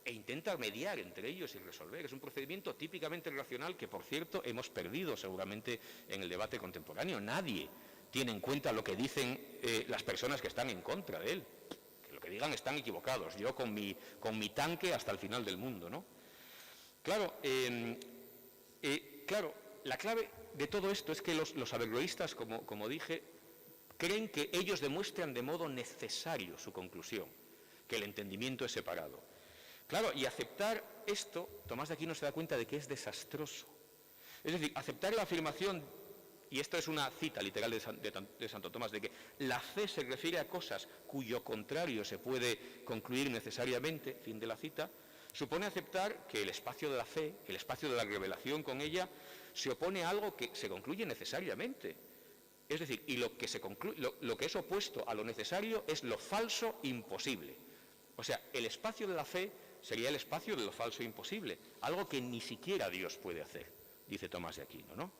e intenta mediar entre ellos y resolver. Es un procedimiento típicamente racional que, por cierto, hemos perdido seguramente en el debate contemporáneo. Nadie tiene en cuenta lo que dicen las personas que están en contra de él. Que lo que digan están equivocados. Yo con mi tanque hasta el final del mundo, ¿no? Claro, la clave de todo esto es que los averroístas, como dije, creen que ellos demuestran de modo necesario su conclusión, que el entendimiento es separado. Claro, y aceptar esto, Tomás de Aquino se da cuenta de que es desastroso. Es decir, aceptar la afirmación, y esto es una cita literal de Santo Tomás, de que la fe se refiere a cosas cuyo contrario se puede concluir necesariamente, fin de la cita, supone aceptar que el espacio de la fe, el espacio de la revelación con ella, se opone a algo que se concluye necesariamente. Es decir, y lo que es opuesto a lo necesario es lo falso imposible. O sea, el espacio de la fe sería el espacio de lo falso imposible, algo que ni siquiera Dios puede hacer, dice Tomás de Aquino, ¿no?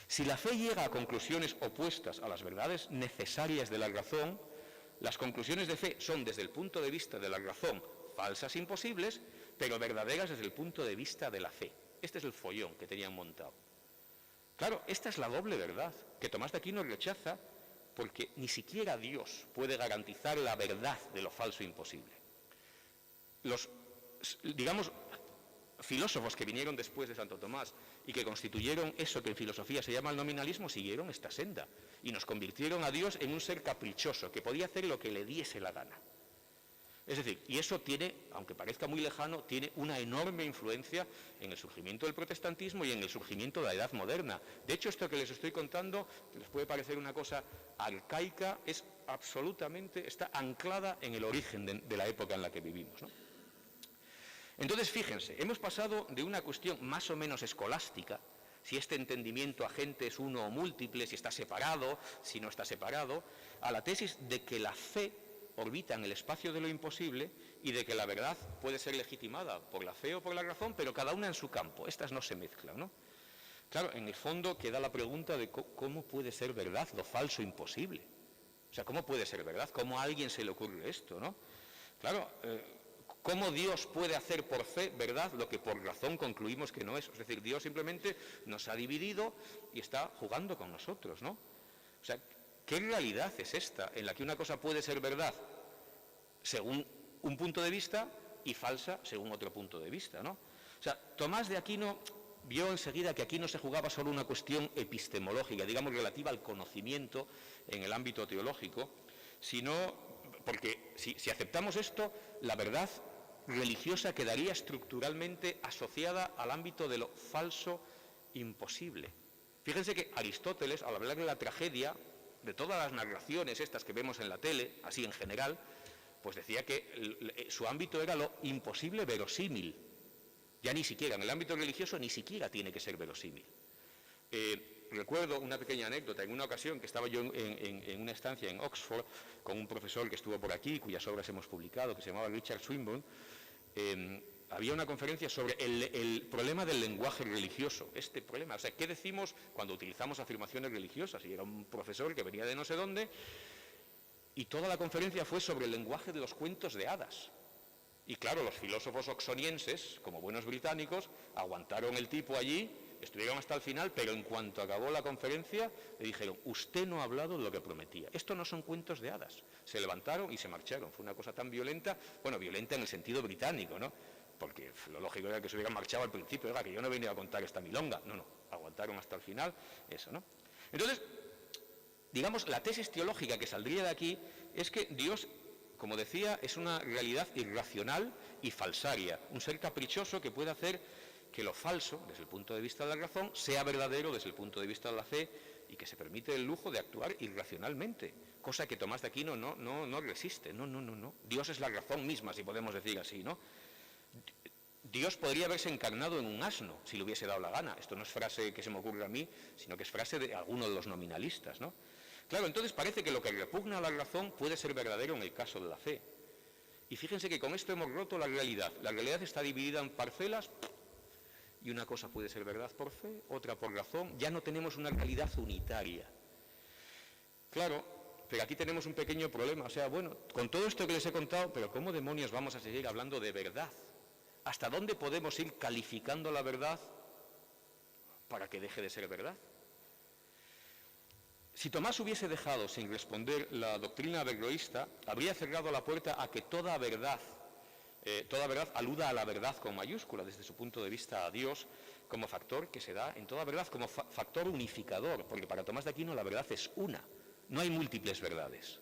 Si la fe llega a conclusiones opuestas a las verdades necesarias de la razón, las conclusiones de fe son, desde el punto de vista de la razón, falsas imposibles, pero verdaderas desde el punto de vista de la fe. Este es el follón que tenían montado. Claro, esta es la doble verdad que Tomás de Aquino rechaza, porque ni siquiera Dios puede garantizar la verdad de lo falso imposible. Los, digamos, filósofos que vinieron después de Santo Tomás y que constituyeron eso que en filosofía se llama el nominalismo, siguieron esta senda y nos convirtieron a Dios en un ser caprichoso que podía hacer lo que le diese la gana. Es decir, y eso tiene, aunque parezca muy lejano, tiene una enorme influencia en el surgimiento del protestantismo y en el surgimiento de la Edad Moderna. De hecho, esto que les estoy contando, que les puede parecer una cosa arcaica, es absolutamente, está anclada en el origen de la época en la que vivimos, ¿no? Entonces, fíjense, hemos pasado de una cuestión más o menos escolástica, si este entendimiento agente es uno o múltiple, si está separado, si no está separado, a la tesis de que la fe orbita en el espacio de lo imposible y de que la verdad puede ser legitimada por la fe o por la razón, pero cada una en su campo. Estas no se mezclan, ¿no? Claro, en el fondo queda la pregunta de cómo puede ser verdad lo falso imposible. O sea, ¿cómo puede ser verdad? ¿Cómo a alguien se le ocurre esto, no? Claro, ¿cómo Dios puede hacer por fe verdad lo que por razón concluimos que no es? Es decir, Dios simplemente nos ha dividido y está jugando con nosotros, ¿no? O sea, ¿qué realidad es esta en la que una cosa puede ser verdad según un punto de vista y falsa según otro punto de vista, ¿no? O sea, Tomás de Aquino vio enseguida que aquí no se jugaba solo una cuestión epistemológica, digamos, relativa al conocimiento en el ámbito teológico, sino porque si aceptamos esto, la verdad religiosa quedaría estructuralmente asociada al ámbito de lo falso imposible. Fíjense que Aristóteles, al hablar de la tragedia, de todas las narraciones estas que vemos en la tele, así en general, pues decía que su ámbito era lo imposible verosímil. Ya ni siquiera, en el ámbito religioso, ni siquiera tiene que ser verosímil. Recuerdo una pequeña anécdota, en una ocasión que estaba yo en una estancia en Oxford con un profesor que estuvo por aquí, cuyas obras hemos publicado, que se llamaba Richard Swinburne. Había una conferencia sobre el problema del lenguaje religioso, este problema, o sea, ¿qué decimos cuando utilizamos afirmaciones religiosas? Y era un profesor que venía de no sé dónde, y toda la conferencia fue sobre el lenguaje de los cuentos de hadas. Y claro, los filósofos oxonienses, como buenos británicos, aguantaron el tipo allí, estuvieron hasta el final, pero en cuanto acabó la conferencia, le dijeron, usted no ha hablado de lo que prometía, esto no son cuentos de hadas. Se levantaron y se marcharon, fue una cosa tan violenta, bueno, violenta en el sentido británico, ¿no? Porque lo lógico era que se hubieran marchado al principio, era que yo no venía a contar esta milonga. No, aguantaron hasta el final, eso, ¿no? Entonces, digamos, la tesis teológica que saldría de aquí es que Dios, como decía, es una realidad irracional y falsaria, un ser caprichoso que puede hacer que lo falso, desde el punto de vista de la razón, sea verdadero desde el punto de vista de la fe y que se permite el lujo de actuar irracionalmente, cosa que Tomás de Aquino no resiste. No. Dios es la razón misma, si podemos decir así, ¿no? Dios podría haberse encarnado en un asno si le hubiese dado la gana. Esto no es frase que se me ocurre a mí, sino que es frase de alguno de los nominalistas, ¿no? Claro, entonces parece que lo que repugna a la razón puede ser verdadero en el caso de la fe. Y fíjense que con esto hemos roto la realidad. La realidad está dividida en parcelas y una cosa puede ser verdad por fe, otra por razón. Ya no tenemos una realidad unitaria. Claro, pero aquí tenemos un pequeño problema. O sea, bueno, con todo esto que les he contado, pero ¿cómo demonios vamos a seguir hablando de verdad? ¿Hasta dónde podemos ir calificando la verdad para que deje de ser verdad? Si Tomás hubiese dejado sin responder la doctrina averroísta, habría cerrado la puerta a que toda verdad aluda a la verdad con mayúscula, desde su punto de vista a Dios, como factor que se da en toda verdad, como factor unificador, porque para Tomás de Aquino la verdad es una, no hay múltiples verdades.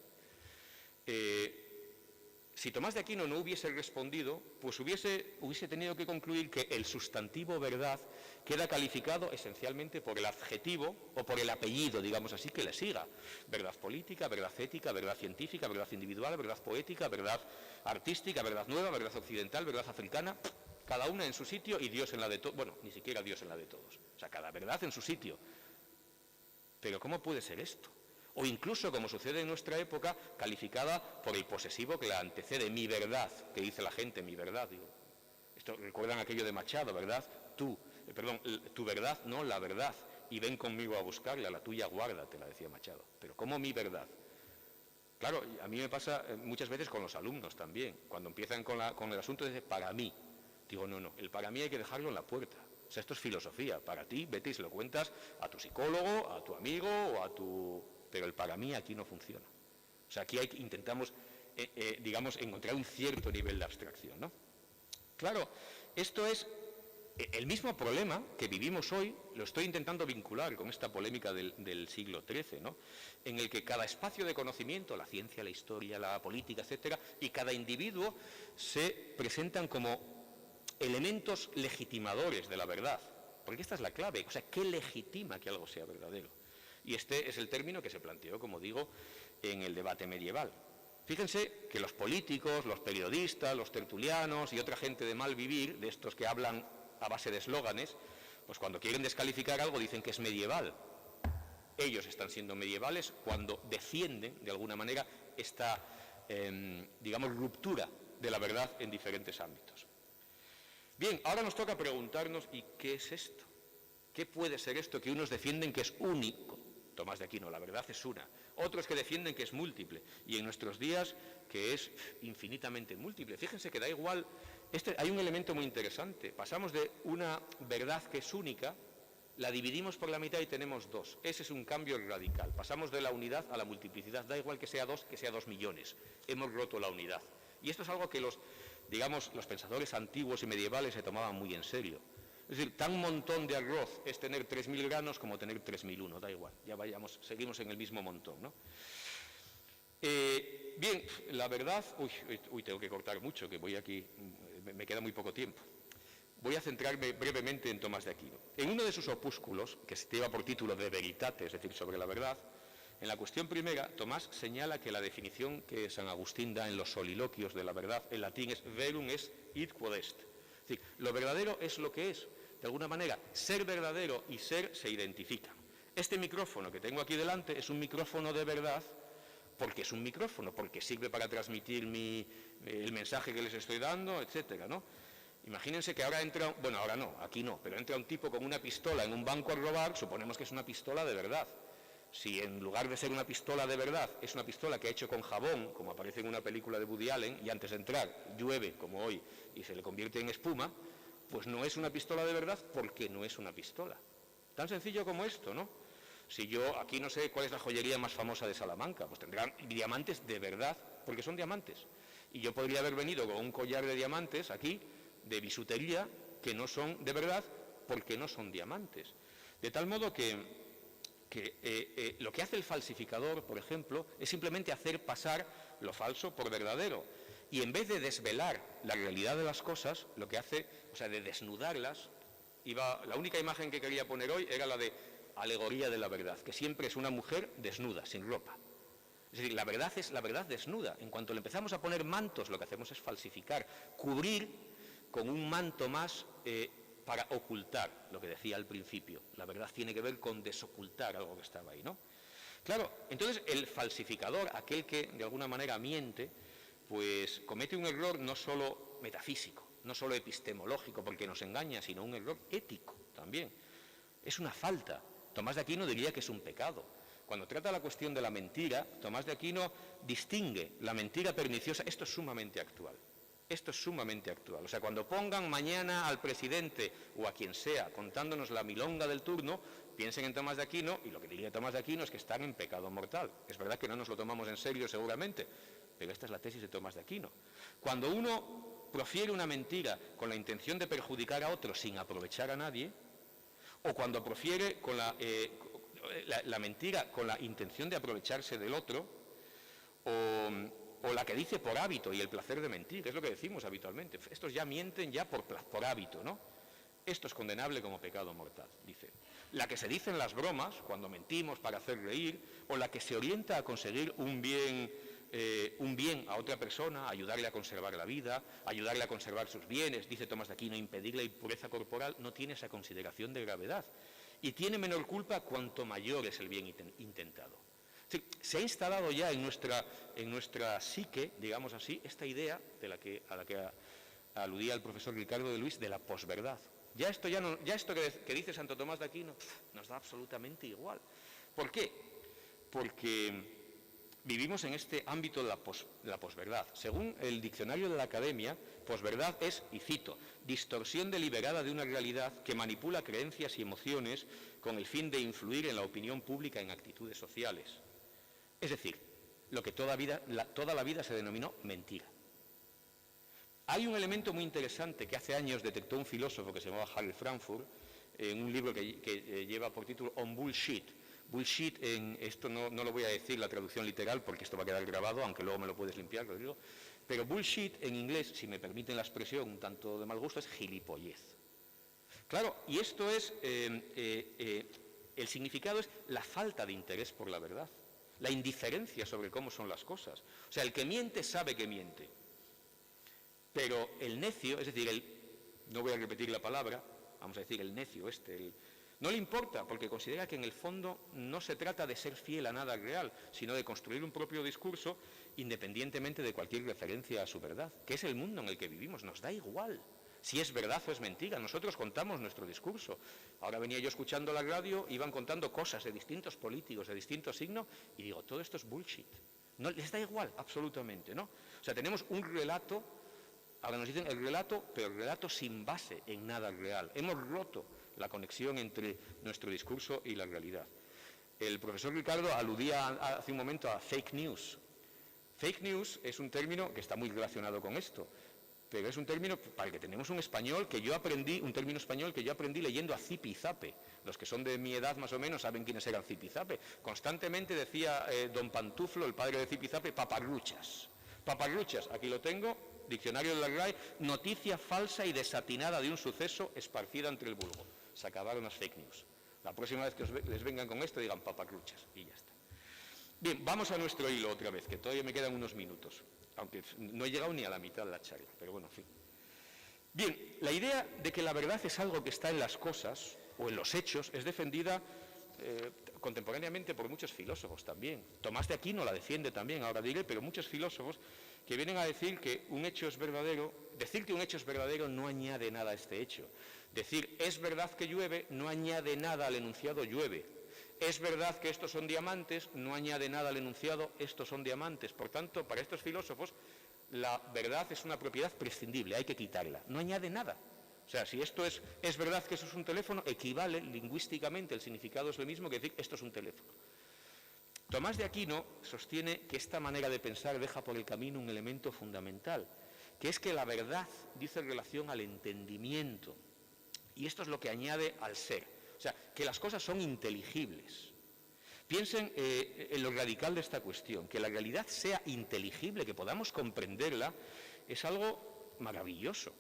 Si Tomás de Aquino no hubiese respondido, pues hubiese tenido que concluir que el sustantivo verdad queda calificado esencialmente por el adjetivo o por el apellido, digamos así, que le siga. Verdad política, verdad ética, verdad científica, verdad individual, verdad poética, verdad artística, verdad nueva, verdad occidental, verdad africana, cada una en su sitio y Dios en la de todos. Bueno, ni siquiera Dios en la de todos. O sea, cada verdad en su sitio. Pero ¿cómo puede ser esto? O incluso, como sucede en nuestra época, calificada por el posesivo que la antecede, mi verdad, que dice la gente, mi verdad. Digo, esto recuerdan aquello de Machado, ¿verdad? Tu verdad, no la verdad, y ven conmigo a buscarla, la tuya guárdatela, decía Machado. Pero ¿cómo mi verdad? Claro, a mí me pasa muchas veces con los alumnos también, cuando empiezan con el asunto de para mí. Digo, no, el para mí hay que dejarlo en la puerta. O sea, esto es filosofía. Para ti, vete y se lo cuentas a tu psicólogo, a tu amigo o a tu... Pero el para mí aquí no funciona. O sea, aquí intentamos, digamos, encontrar un cierto nivel de abstracción, ¿no? Claro, esto es el mismo problema que vivimos hoy, lo estoy intentando vincular con esta polémica del siglo XIII, ¿no? En el que cada espacio de conocimiento, la ciencia, la historia, la política, etcétera, y cada individuo se presentan como elementos legitimadores de la verdad. Porque esta es la clave, o sea, ¿qué legitima que algo sea verdadero? Y este es el término que se planteó, como digo, en el debate medieval. Fíjense que los políticos, los periodistas, los tertulianos y otra gente de mal vivir, de estos que hablan a base de eslóganes, pues cuando quieren descalificar algo dicen que es medieval. Ellos están siendo medievales cuando defienden, de alguna manera, esta, digamos, ruptura de la verdad en diferentes ámbitos. Bien, ahora nos toca preguntarnos, ¿y qué es esto? ¿Qué puede ser esto que unos defienden que es único? Tomás de Aquino, la verdad es una. Otros que defienden que es múltiple. Y en nuestros días que es infinitamente múltiple. Fíjense que da igual. Hay un elemento muy interesante. Pasamos de una verdad que es única, la dividimos por la mitad y tenemos dos. Ese es un cambio radical. Pasamos de la unidad a la multiplicidad. Da igual que sea 2 millones. Hemos roto la unidad. Y esto es algo que los pensadores antiguos y medievales se tomaban muy en serio. Es decir, tan montón de arroz es tener 3.000 granos como tener 3.001, da igual, ya seguimos en el mismo montón, ¿no? Bien, la verdad, tengo que cortar mucho, que voy aquí, me queda muy poco tiempo. Voy a centrarme brevemente en Tomás de Aquino. En uno de sus opúsculos, que se lleva por título De Veritate, es decir, sobre la verdad, en la cuestión primera, Tomás señala que la definición que San Agustín da en los soliloquios de la verdad, en latín es verum est id quod est. Es decir, lo verdadero es lo que es. De alguna manera, ser verdadero y ser se identifican. Este micrófono que tengo aquí delante es un micrófono de verdad porque es un micrófono, porque sirve para transmitir el mensaje que les estoy dando, etcétera, ¿no? Imagínense que ahora entra, bueno, ahora no, aquí no, pero entra un tipo con una pistola en un banco a robar, suponemos que es una pistola de verdad. Si en lugar de ser una pistola de verdad, es una pistola que ha hecho con jabón, como aparece en una película de Woody Allen, y antes de entrar llueve, como hoy, y se le convierte en espuma, pues no es una pistola de verdad porque no es una pistola. Tan sencillo como esto, ¿no? Si yo aquí no sé cuál es la joyería más famosa de Salamanca, pues tendrán diamantes de verdad, porque son diamantes. Y yo podría haber venido con un collar de diamantes aquí, de bisutería, que no son de verdad porque no son diamantes. De tal modo que lo que hace el falsificador, por ejemplo, es simplemente hacer pasar lo falso por verdadero. Y en vez de desvelar la realidad de las cosas, lo que hace, o sea, de desnudarlas, la única imagen que quería poner hoy era la de alegoría de la verdad, que siempre es una mujer desnuda, sin ropa. Es decir, la verdad es la verdad desnuda. En cuanto le empezamos a poner mantos, lo que hacemos es falsificar, cubrir con un manto más para ocultar lo que decía al principio. La verdad tiene que ver con desocultar algo que estaba ahí, ¿no? Claro, entonces el falsificador, aquel que de alguna manera miente, pues comete un error no solo metafísico, no solo epistemológico porque nos engaña, sino un error ético también. Es una falta. Tomás de Aquino diría que es un pecado. Cuando trata la cuestión de la mentira, Tomás de Aquino distingue la mentira perniciosa. Esto es sumamente actual. Esto es sumamente actual. O sea, cuando pongan mañana al presidente o a quien sea contándonos la milonga del turno, piensen en Tomás de Aquino, y lo que diría Tomás de Aquino es que están en pecado mortal. Es verdad que no nos lo tomamos en serio seguramente, pero esta es la tesis de Tomás de Aquino. Cuando uno profiere una mentira con la intención de perjudicar a otro sin aprovechar a nadie, o cuando profiere con la mentira con la intención de aprovecharse del otro, o la que dice por hábito y el placer de mentir, es lo que decimos habitualmente. Estos ya mienten ya por hábito, ¿no? Esto es condenable como pecado mortal, dice. La que se dice en las bromas, cuando mentimos para hacer reír, o la que se orienta a conseguir un bien a otra persona, ayudarle a conservar la vida, ayudarle a conservar sus bienes, dice Tomás de Aquino, impedir la impureza corporal, no tiene esa consideración de gravedad. Y tiene menor culpa cuanto mayor es el bien intentado. Sí, se ha instalado ya en nuestra psique, digamos así, esta idea a la que aludía el profesor Ricardo de Luis, de la posverdad. Ya esto que dice Santo Tomás de Aquino nos da absolutamente igual. ¿Por qué? Porque vivimos en este ámbito de la posverdad. Según el diccionario de la Academia, posverdad es, y cito, distorsión deliberada de una realidad que manipula creencias y emociones con el fin de influir en la opinión pública en actitudes sociales. Es decir, lo que toda la vida se denominó mentira. Hay un elemento muy interesante que hace años detectó un filósofo que se llamaba Harold Frankfurt en un libro que lleva por título On Bullshit. Bullshit, esto no lo voy a decir la traducción literal porque esto va a quedar grabado, aunque luego me lo puedes limpiar, Rodrigo. Pero bullshit en inglés, si me permiten la expresión un tanto de mal gusto, es gilipollez. Claro, y esto es, el significado es la falta de interés por la verdad, la indiferencia sobre cómo son las cosas. O sea, el que miente sabe que miente. Pero el necio, es decir, no voy a repetir la palabra, vamos a decir el necio no le importa, porque considera que en el fondo no se trata de ser fiel a nada real, sino de construir un propio discurso independientemente de cualquier referencia a su verdad, que es el mundo en el que vivimos. Nos da igual si es verdad o es mentira, nosotros contamos nuestro discurso. Ahora venía yo escuchando la radio, iban contando cosas de distintos políticos, de distintos signos, y digo, todo esto es bullshit. No, les da igual, absolutamente, ¿no? O sea, tenemos un relato. Ahora nos dicen el relato, pero el relato sin base en nada real. Hemos roto la conexión entre nuestro discurso y la realidad. El profesor Ricardo aludía hace un momento a fake news. Fake news es un término que está muy relacionado con esto, pero es un término para el que tenemos un término español que yo aprendí leyendo a Zipizape. Los que son de mi edad más o menos saben quiénes eran Zipizape. Constantemente decía don Pantuflo, el padre de Zipizape, paparruchas. Paparruchas, aquí lo tengo. Diccionario de la RAE, noticia falsa y desatinada de un suceso esparcida entre el vulgo. Se acabaron las fake news. La próxima vez que les vengan con esto, digan paparruchas y ya está. Bien, vamos a nuestro hilo otra vez, que todavía me quedan unos minutos, aunque no he llegado ni a la mitad de la charla, pero bueno, en fin. Bien, la idea de que la verdad es algo que está en las cosas o en los hechos es defendida contemporáneamente por muchos filósofos también. Tomás de Aquino la defiende también, ahora diré, pero muchos filósofos que vienen a decir que un hecho es verdadero. Decir que un hecho es verdadero no añade nada a este hecho. Decir es verdad que llueve no añade nada al enunciado llueve. Es verdad que estos son diamantes no añade nada al enunciado estos son diamantes. Por tanto, para estos filósofos, la verdad es una propiedad prescindible, hay que quitarla, no añade nada. O sea, si esto es verdad que eso es un teléfono, equivale lingüísticamente, el significado es lo mismo que decir esto es un teléfono. Tomás de Aquino sostiene que esta manera de pensar deja por el camino un elemento fundamental, que es que la verdad dice relación al entendimiento, y esto es lo que añade al ser, o sea, que las cosas son inteligibles. Piensen en lo radical de esta cuestión, que la realidad sea inteligible, que podamos comprenderla, es algo maravilloso.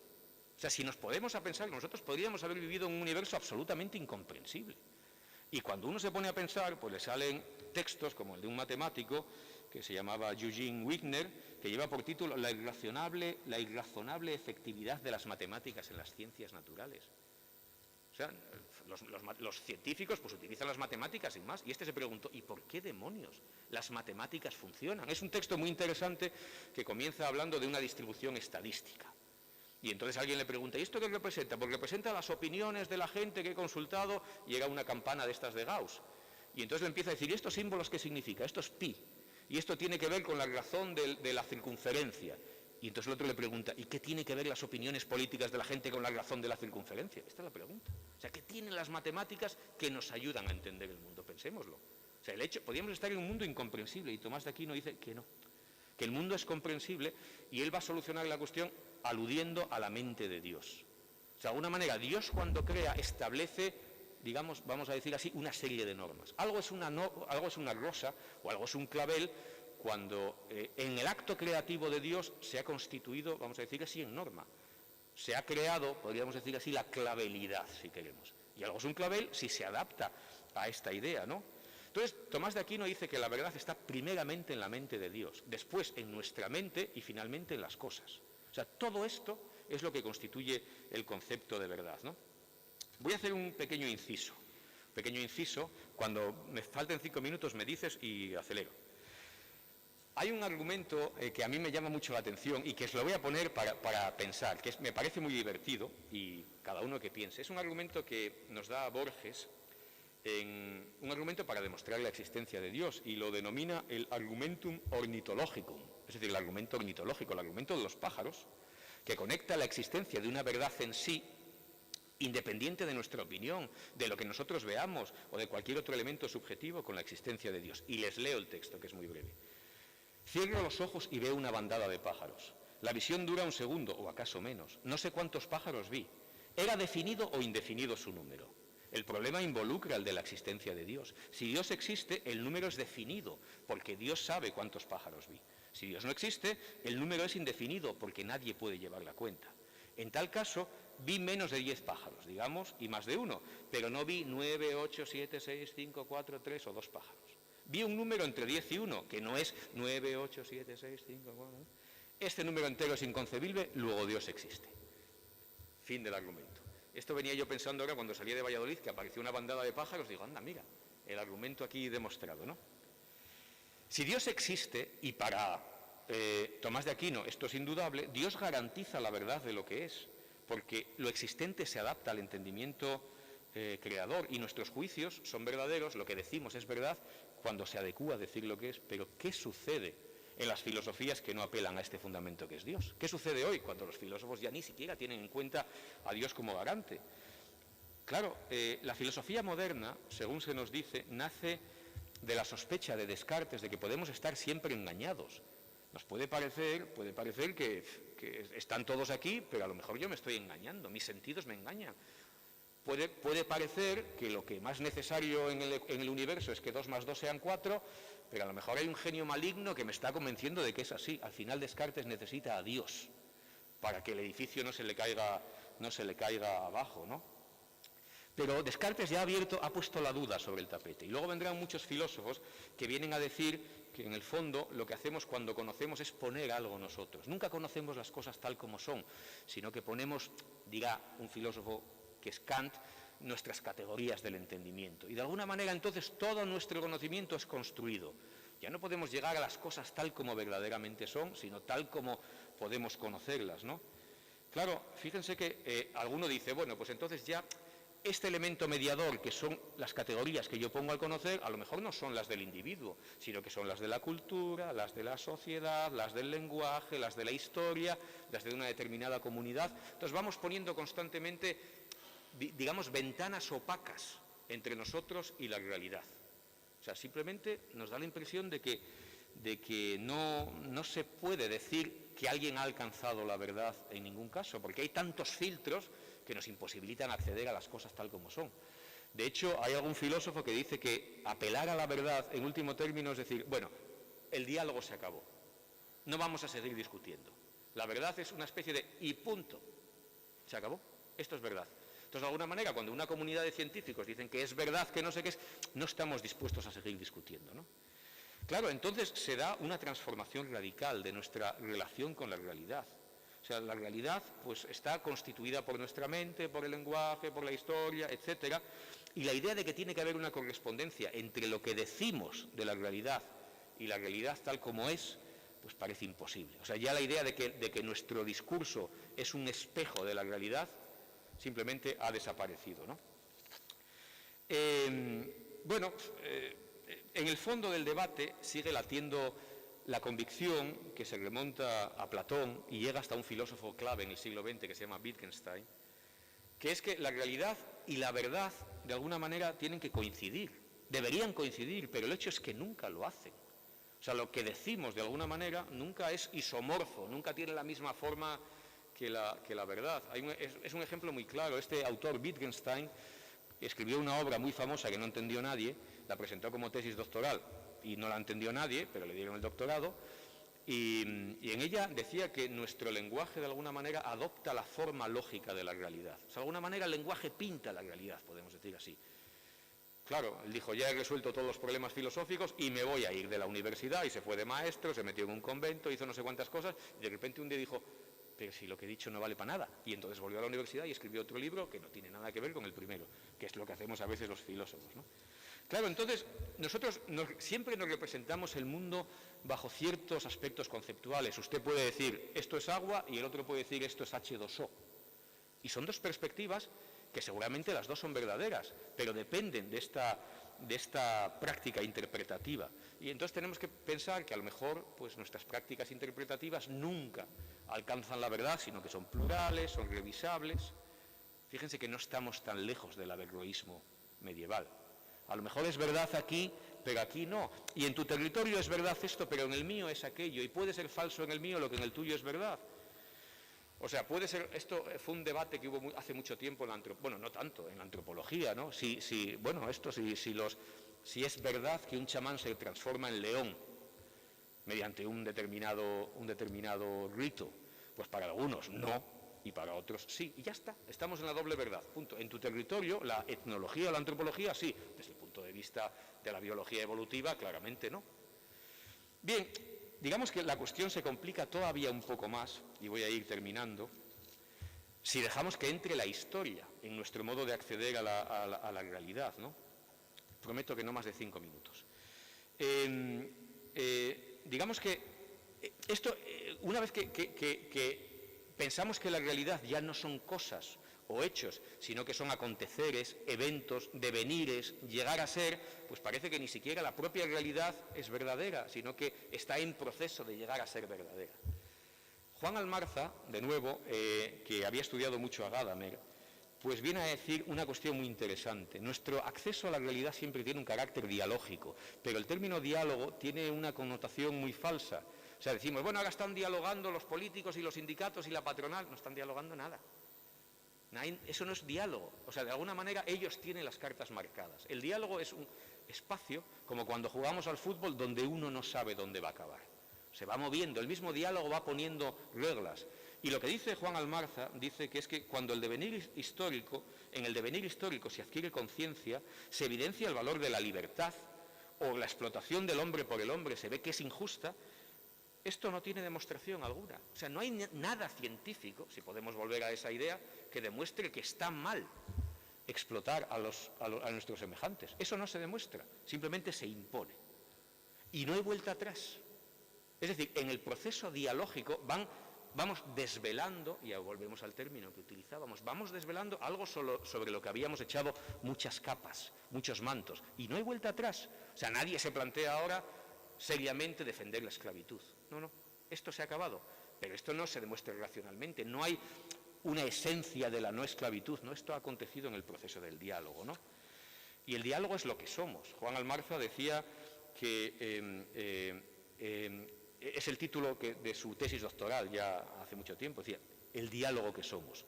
O sea, si nos podemos a pensar que nosotros podríamos haber vivido en un universo absolutamente incomprensible. Y cuando uno se pone a pensar, pues le salen textos como el de un matemático que se llamaba Eugene Wigner, que lleva por título La irrazonable efectividad de las matemáticas en las ciencias naturales. O sea, los científicos pues utilizan las matemáticas sin más, y este se preguntó, ¿y por qué demonios las matemáticas funcionan? Es un texto muy interesante que comienza hablando de una distribución estadística. Y entonces alguien le pregunta, ¿y esto qué representa? Pues representa las opiniones de la gente que he consultado, y llega una campana de estas de Gauss. Y entonces le empieza a decir, ¿y estos símbolos qué significa? Esto es pi. Y esto tiene que ver con la razón de la circunferencia. Y entonces el otro le pregunta, ¿y qué tiene que ver las opiniones políticas de la gente con la razón de la circunferencia? Esta es la pregunta. O sea, ¿qué tienen las matemáticas que nos ayudan a entender el mundo? Pensémoslo. O sea, podríamos estar en un mundo incomprensible, y Tomás de Aquino dice que no, que el mundo es comprensible, y él va a solucionar la cuestión aludiendo a la mente de Dios. O sea, de alguna manera, Dios cuando crea establece, digamos, vamos a decir así, una serie de normas. Algo es una rosa o algo es un clavel cuando en el acto creativo de Dios se ha constituido, vamos a decir así, en norma. Se ha creado, podríamos decir así, la clavelidad, si queremos. Y algo es un clavel si se adapta a esta idea, ¿no? Entonces, Tomás de Aquino dice que la verdad está primeramente en la mente de Dios, después en nuestra mente y finalmente en las cosas. O sea, todo esto es lo que constituye el concepto de verdad, ¿no? Voy a hacer un pequeño inciso. Cuando me falten 5 minutos me dices y acelero. Hay un argumento que a mí me llama mucho la atención y que os lo voy a poner para pensar, que me parece muy divertido y cada uno que piense. Es un argumento que nos da Borges, un argumento para demostrar la existencia de Dios, y lo denomina el argumentum ornitologicum, es decir, el argumento ornitológico, el argumento de los pájaros, que conecta la existencia de una verdad en sí, independiente de nuestra opinión, de lo que nosotros veamos o de cualquier otro elemento subjetivo, con la existencia de Dios. Y les leo el texto, que es muy breve. Cierro los ojos y veo una bandada de pájaros. La visión dura un segundo, o acaso menos. No sé cuántos pájaros vi. ¿Era definido o indefinido su número? El problema involucra el de la existencia de Dios. Si Dios existe, el número es definido, porque Dios sabe cuántos pájaros vi. Si Dios no existe, el número es indefinido, porque nadie puede llevar la cuenta. En tal caso, vi menos de 10 pájaros, digamos, y más de uno, pero no vi 9, 8, 7, 6, 5, 4, 3 o 2 pájaros. Vi un número entre 10 y 1, que no es 9, 8, 7, 6, 5, 4... Este número entero es inconcebible, luego Dios existe. Fin del argumento. Esto venía yo pensando ahora cuando salí de Valladolid, que apareció una bandada de pájaros, digo, anda, mira, el argumento aquí demostrado, ¿no? Si Dios existe, y para Tomás de Aquino esto es indudable, Dios garantiza la verdad de lo que es, porque lo existente se adapta al entendimiento creador, y nuestros juicios son verdaderos, lo que decimos es verdad cuando se adecúa a decir lo que es. Pero ¿qué sucede en las filosofías que no apelan a este fundamento que es Dios? ¿Qué sucede hoy cuando los filósofos ya ni siquiera tienen en cuenta a Dios como garante? Claro, la filosofía moderna, según se nos dice, nace de la sospecha de Descartes de que podemos estar siempre engañados. Nos puede parecer que están todos aquí, pero a lo mejor yo me estoy engañando, mis sentidos me engañan. Puede parecer que lo que más necesario en el universo es que 2 más 2 sean 4, pero a lo mejor hay un genio maligno que me está convenciendo de que es así. Al final Descartes necesita a Dios para que el edificio no se le caiga abajo, ¿no? Pero Descartes ya ha puesto la duda sobre el tapete. Y luego vendrán muchos filósofos que vienen a decir que en el fondo lo que hacemos cuando conocemos es poner algo nosotros. Nunca conocemos las cosas tal como son, sino que ponemos, dirá un filósofo que es Kant, nuestras categorías del entendimiento. Y de alguna manera entonces todo nuestro conocimiento es construido. Ya no podemos llegar a las cosas tal como verdaderamente son, sino tal como podemos conocerlas, ¿no? Claro, fíjense que alguno dice, bueno, pues entonces ya este elemento mediador, que son las categorías que yo pongo al conocer, a lo mejor no son las del individuo, sino que son las de la cultura, las de la sociedad, las del lenguaje, las de la historia, las de una determinada comunidad. Entonces vamos poniendo constantemente, digamos, ventanas opacas entre nosotros y la realidad. O sea, simplemente nos da la impresión de que no se puede decir que alguien ha alcanzado la verdad en ningún caso, porque hay tantos filtros que nos imposibilitan acceder a las cosas tal como son. De hecho, hay algún filósofo que dice que apelar a la verdad, en último término, es decir, bueno, el diálogo se acabó, no vamos a seguir discutiendo. La verdad es una especie de y punto, se acabó, esto es verdad. Entonces, de alguna manera, cuando una comunidad de científicos dicen que es verdad, que no sé qué es, no estamos dispuestos a seguir discutiendo, ¿no? Claro, entonces se da una transformación radical de nuestra relación con la realidad. O sea, la realidad pues está constituida por nuestra mente, por el lenguaje, por la historia, etcétera, y la idea de que tiene que haber una correspondencia entre lo que decimos de la realidad y la realidad tal como es, pues parece imposible. O sea, ya la idea de que nuestro discurso es un espejo de la realidad simplemente ha desaparecido, ¿no? En el fondo del debate sigue latiendo la convicción que se remonta a Platón y llega hasta un filósofo clave en el siglo XX que se llama Wittgenstein, que es que la realidad y la verdad de alguna manera tienen que coincidir, deberían coincidir, pero el hecho es que nunca lo hacen. O sea, lo que decimos de alguna manera nunca es isomorfo, nunca tiene la misma forma que la verdad. Es un ejemplo muy claro. Este autor, Wittgenstein, escribió una obra muy famosa que no entendió nadie, la presentó como tesis doctoral y no la entendió nadie, pero le dieron el doctorado, y en ella decía que nuestro lenguaje de alguna manera adopta la forma lógica de la realidad. O sea, de alguna manera el lenguaje pinta la realidad, podemos decir así. Claro, él dijo, ya he resuelto todos los problemas filosóficos y me voy a ir de la universidad, y se fue de maestro, se metió en un convento, hizo no sé cuántas cosas, y de repente un día dijo, pero si lo que he dicho no vale para nada. Y entonces volvió a la universidad y escribió otro libro que no tiene nada que ver con el primero, que es lo que hacemos a veces los filósofos, ¿no? Claro, entonces nosotros siempre nos representamos el mundo bajo ciertos aspectos conceptuales. Usted puede decir, esto es agua, y el otro puede decir, esto es H2O. Y son dos perspectivas que seguramente las dos son verdaderas, pero dependen de esta práctica interpretativa. Y entonces tenemos que pensar que a lo mejor pues, nuestras prácticas interpretativas nunca alcanzan la verdad, sino que son plurales, son revisables. Fíjense que no estamos tan lejos del averroísmo medieval. A lo mejor es verdad aquí, pero aquí no. Y en tu territorio es verdad esto, pero en el mío es aquello. Y puede ser falso en el mío lo que en el tuyo es verdad. O sea, puede ser, esto fue un debate que hubo hace mucho tiempo en la bueno, no tanto, en la antropología, ¿no? Si es verdad que un chamán se transforma en león mediante un determinado rito, pues para algunos no, y para otros sí, y ya está, estamos en la doble verdad, punto. En tu territorio, la etnología o la antropología sí, desde el punto de vista de la biología evolutiva, claramente no. Bien, digamos que la cuestión se complica todavía un poco más, y voy a ir terminando, si dejamos que entre la historia en nuestro modo de acceder a la realidad, ¿no? Prometo que no más de 5 minutos. Digamos que esto, una vez que pensamos que la realidad ya no son cosas o hechos, sino que son aconteceres, eventos, devenires, llegar a ser, pues parece que ni siquiera la propia realidad es verdadera, sino que está en proceso de llegar a ser verdadera. Juan Almarza, de nuevo, que había estudiado mucho a Gadamer, pues viene a decir una cuestión muy interesante. Nuestro acceso a la realidad siempre tiene un carácter dialógico, pero el término diálogo tiene una connotación muy falsa. O sea, decimos, bueno, ahora están dialogando los políticos y los sindicatos y la patronal. No están dialogando nada. Eso no es diálogo. O sea, de alguna manera ellos tienen las cartas marcadas. El diálogo es un espacio, como cuando jugamos al fútbol, donde uno no sabe dónde va a acabar. Se va moviendo, el mismo diálogo va poniendo reglas. Y lo que dice Juan Almarza, dice que es que cuando en el devenir histórico se adquiere conciencia, se evidencia el valor de la libertad o la explotación del hombre por el hombre, se ve que es injusta. Esto no tiene demostración alguna. O sea, no hay nada científico, si podemos volver a esa idea, que demuestre que está mal explotar a nuestros semejantes. Eso no se demuestra, simplemente se impone. Y no hay vuelta atrás. Es decir, en el proceso dialógico vamos desvelando, y ya volvemos al término que utilizábamos, vamos desvelando algo sobre lo que habíamos echado muchas capas, muchos mantos, y no hay vuelta atrás. O sea, nadie se plantea ahora seriamente defender la esclavitud. No, esto se ha acabado, pero esto no se demuestra racionalmente, no hay una esencia de la no esclavitud, ¿no? Esto ha acontecido en el proceso del diálogo, ¿no? Y el diálogo es lo que somos. Juan Almarza decía que es el título de su tesis doctoral ya hace mucho tiempo, decía, el diálogo que somos.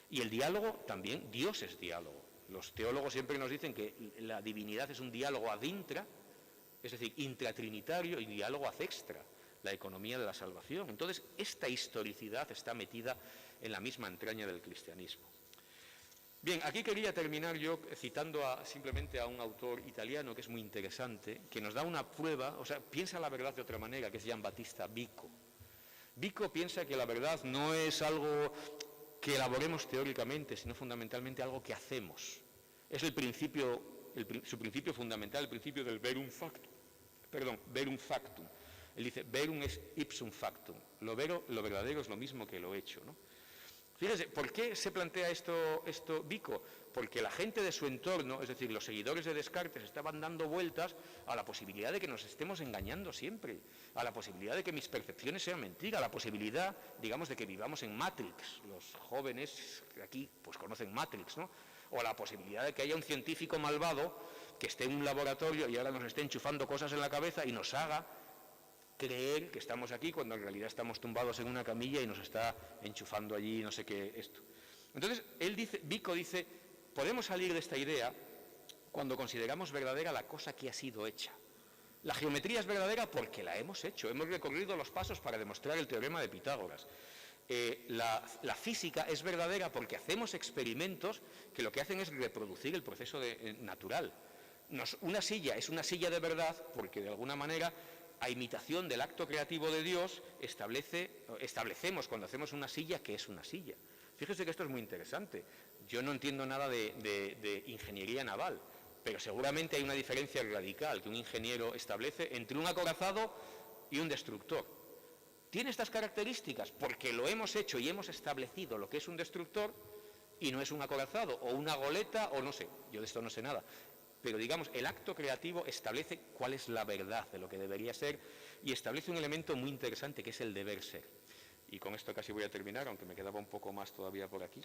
Y el diálogo también, Dios es diálogo. Los teólogos siempre nos dicen que la divinidad es un diálogo ad intra, es decir, intratrinitario, y diálogo ad extra, la economía de la salvación. Entonces, esta historicidad está metida en la misma entraña del cristianismo. Bien, aquí quería terminar yo citando simplemente a un autor italiano que es muy interesante, que nos da una prueba, o sea, piensa la verdad de otra manera, que es Giambattista Vico. Vico piensa que la verdad no es algo que elaboremos teóricamente, sino fundamentalmente algo que hacemos. Es su principio fundamental, el principio del verum factum. Él dice, verum es ipsum factum. Lo verdadero es lo mismo que lo hecho, ¿no? Fíjense, ¿por qué se plantea esto Vico? Porque la gente de su entorno, es decir, los seguidores de Descartes, estaban dando vueltas a la posibilidad de que nos estemos engañando siempre, a la posibilidad de que mis percepciones sean mentira, a la posibilidad, digamos, de que vivamos en Matrix. Los jóvenes de aquí, pues conocen Matrix, ¿no? O a la posibilidad de que haya un científico malvado que esté en un laboratorio y ahora nos esté enchufando cosas en la cabeza y nos haga creer que estamos aquí cuando en realidad estamos tumbados en una camilla y nos está enchufando allí no sé qué esto. Entonces, Vico dice, podemos salir de esta idea cuando consideramos verdadera la cosa que ha sido hecha. La geometría es verdadera porque la hemos hecho, hemos recorrido los pasos para demostrar el teorema de Pitágoras. La física es verdadera porque hacemos experimentos que lo que hacen es reproducir el proceso natural. Una silla es una silla de verdad porque de alguna manera, a imitación del acto creativo de Dios, establecemos cuando hacemos una silla que es una silla. Fíjese que esto es muy interesante. Yo no entiendo nada de ingeniería naval, pero seguramente hay una diferencia radical que un ingeniero establece entre un acorazado y un destructor. Tiene estas características porque lo hemos hecho y hemos establecido lo que es un destructor y no es un acorazado o una goleta o no sé, yo de esto no sé nada. Pero digamos, el acto creativo establece cuál es la verdad de lo que debería ser y establece un elemento muy interesante que es el deber ser. Y con esto casi voy a terminar, aunque me quedaba un poco más todavía por aquí.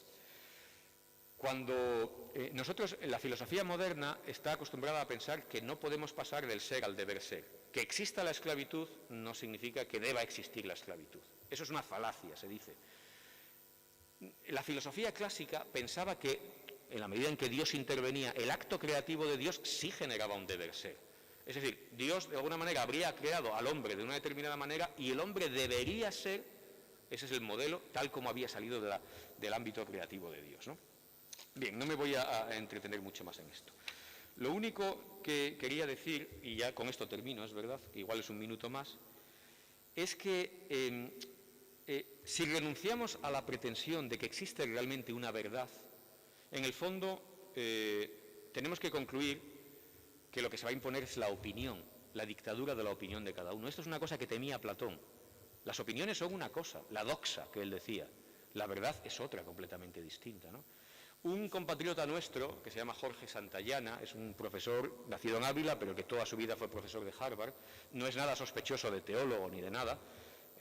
Cuando nosotros, la filosofía moderna está acostumbrada a pensar que no podemos pasar del ser al deber ser. Que exista la esclavitud no significa que deba existir la esclavitud. Eso es una falacia, se dice. La filosofía clásica pensaba que, en la medida en que Dios intervenía, el acto creativo de Dios sí generaba un deber ser. Es decir, Dios de alguna manera habría creado al hombre de una determinada manera y el hombre debería ser, ese es el modelo, tal como había salido del ámbito creativo de Dios, ¿no? Bien, no me voy a entretener mucho más en esto. Lo único que quería decir, y ya con esto termino, es verdad, que igual es un minuto más, es que si renunciamos a la pretensión de que existe realmente una verdad, en el fondo tenemos que concluir que lo que se va a imponer es la opinión, la dictadura de la opinión de cada uno. Esto es una cosa que temía Platón. Las opiniones son una cosa, la doxa que él decía, la verdad es otra completamente distinta, ¿no? Un compatriota nuestro, que se llama Jorge Santayana, es un profesor nacido en Ávila, pero que toda su vida fue profesor de Harvard, no es nada sospechoso de teólogo ni de nada,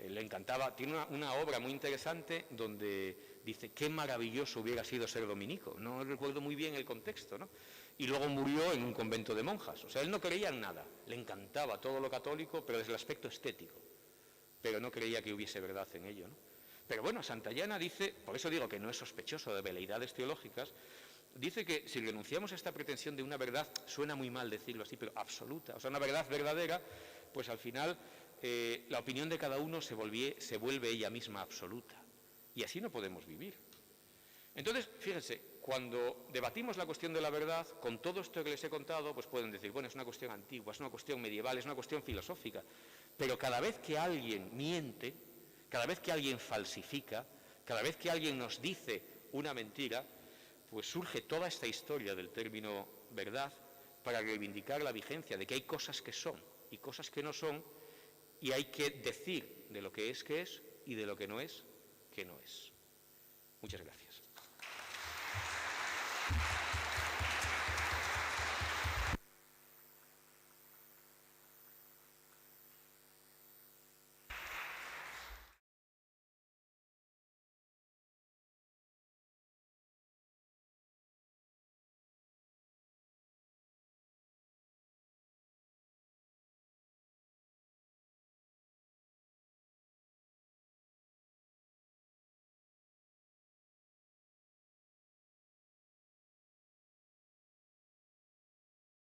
le encantaba, tiene una obra muy interesante donde dice qué maravilloso hubiera sido ser dominico, no recuerdo muy bien el contexto, ¿no? Y luego murió en un convento de monjas, o sea, él no creía en nada, le encantaba todo lo católico, pero desde el aspecto estético, pero no creía que hubiese verdad en ello, ¿no? Pero bueno, Santayana dice, por eso digo que no es sospechoso de veleidades teológicas, dice que si renunciamos a esta pretensión de una verdad, suena muy mal decirlo así, pero absoluta, o sea, una verdad verdadera, pues al final la opinión de cada uno se vuelve ella misma absoluta. Y así no podemos vivir. Entonces, fíjense, cuando debatimos la cuestión de la verdad, con todo esto que les he contado, pues pueden decir, bueno, es una cuestión antigua, es una cuestión medieval, es una cuestión filosófica, pero cada vez que alguien miente, cada vez que alguien falsifica, cada vez que alguien nos dice una mentira, pues surge toda esta historia del término verdad para reivindicar la vigencia de que hay cosas que son y cosas que no son, y hay que decir de lo que es y de lo que no es, que no es. Muchas gracias.